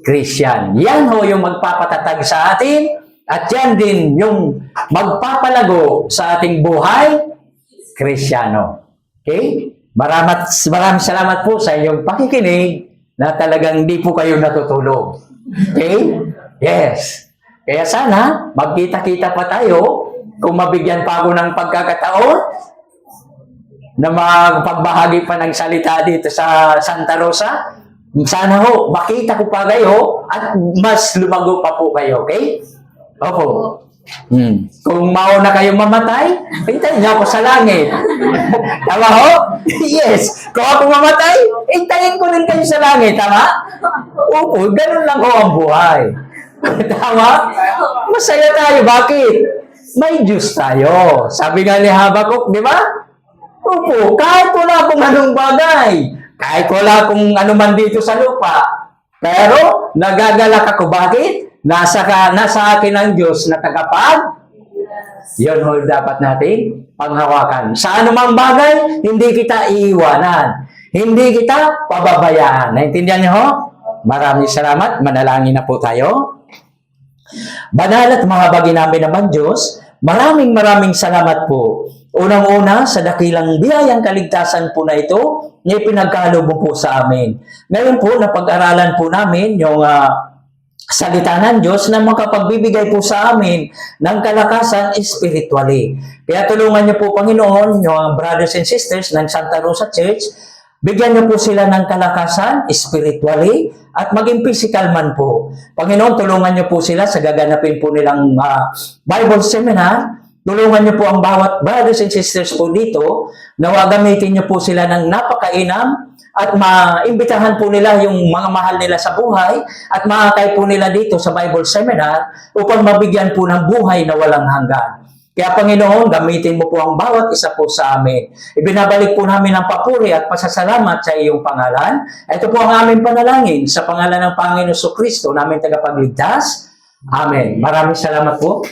Christian. Yan ho yung magpapatatag sa atin at yan din yung magpapalago sa ating buhay Kristiyano. Okay? Maraming salamat po sa inyong pakikinig na talagang di po kayo natutulog. Okay? Yes. Kaya sana magkita-kita pa tayo kung mabigyan pa ako ng pagkakataon na magbahagi pa ng salita dito sa Santa Rosa. Sana ho, makita ko pa kayo at mas lumago pa po kayo, okay? Opo. Kung mauna kayong mamatay, hintayin niyo ako sa langit. Tama ho? Yes. Kung ako mamatay, hintayin ko rin kayo sa langit, tama? Opo, ganun lang ho ang buhay. Tama? Masaya tayo. Bakit? May Diyos tayo. Sabi nga ni Habakuk, di ba? Opo, kahit wala akong anong bagay, kahit wala akong anuman dito sa lupa, pero nagagalak ako. Bakit? Nasa akin ang Diyos na tagapag. Yun ho dapat natin panghawakan. Sa anumang bagay, hindi kita iiwanan. Hindi kita pababayaan. Naintindihan niyo ho? Maraming salamat. Manalangin na po tayo. Banal at mahabagin namin naman Diyos, maraming salamat po. Unang-una sa dakilang biyayang kaligtasan po na ito na ipinagkaloob po sa amin. Ngayon po, napag-aralan po namin yung salita ng Diyos na makapagbibigay po sa amin ng kalakasan spiritually. Kaya tulungan niyo po, Panginoon, yung brothers and sisters ng Santa Rosa Church, bigyan niyo po sila ng kalakasan spiritually at maging physical man po. Panginoon, tulungan niyo po sila sa gaganapin po nilang Bible seminar. Tulungan niyo po ang bawat brothers and sisters po dito na gamitin niyo po sila ng napakainam at maimbitahan po nila yung mga mahal nila sa buhay at makakay po nila dito sa Bible seminar upang mabigyan po ng buhay na walang hanggan. Kaya Panginoon, gamitin mo po ang bawat isa po sa amin. Ibinabalik po namin ang papuri at pasasalamat sa iyong pangalan. Ito po ang aming panalangin sa pangalan ng Panginoon Kristo, namin tagapagligtas. Amen. Maraming salamat po.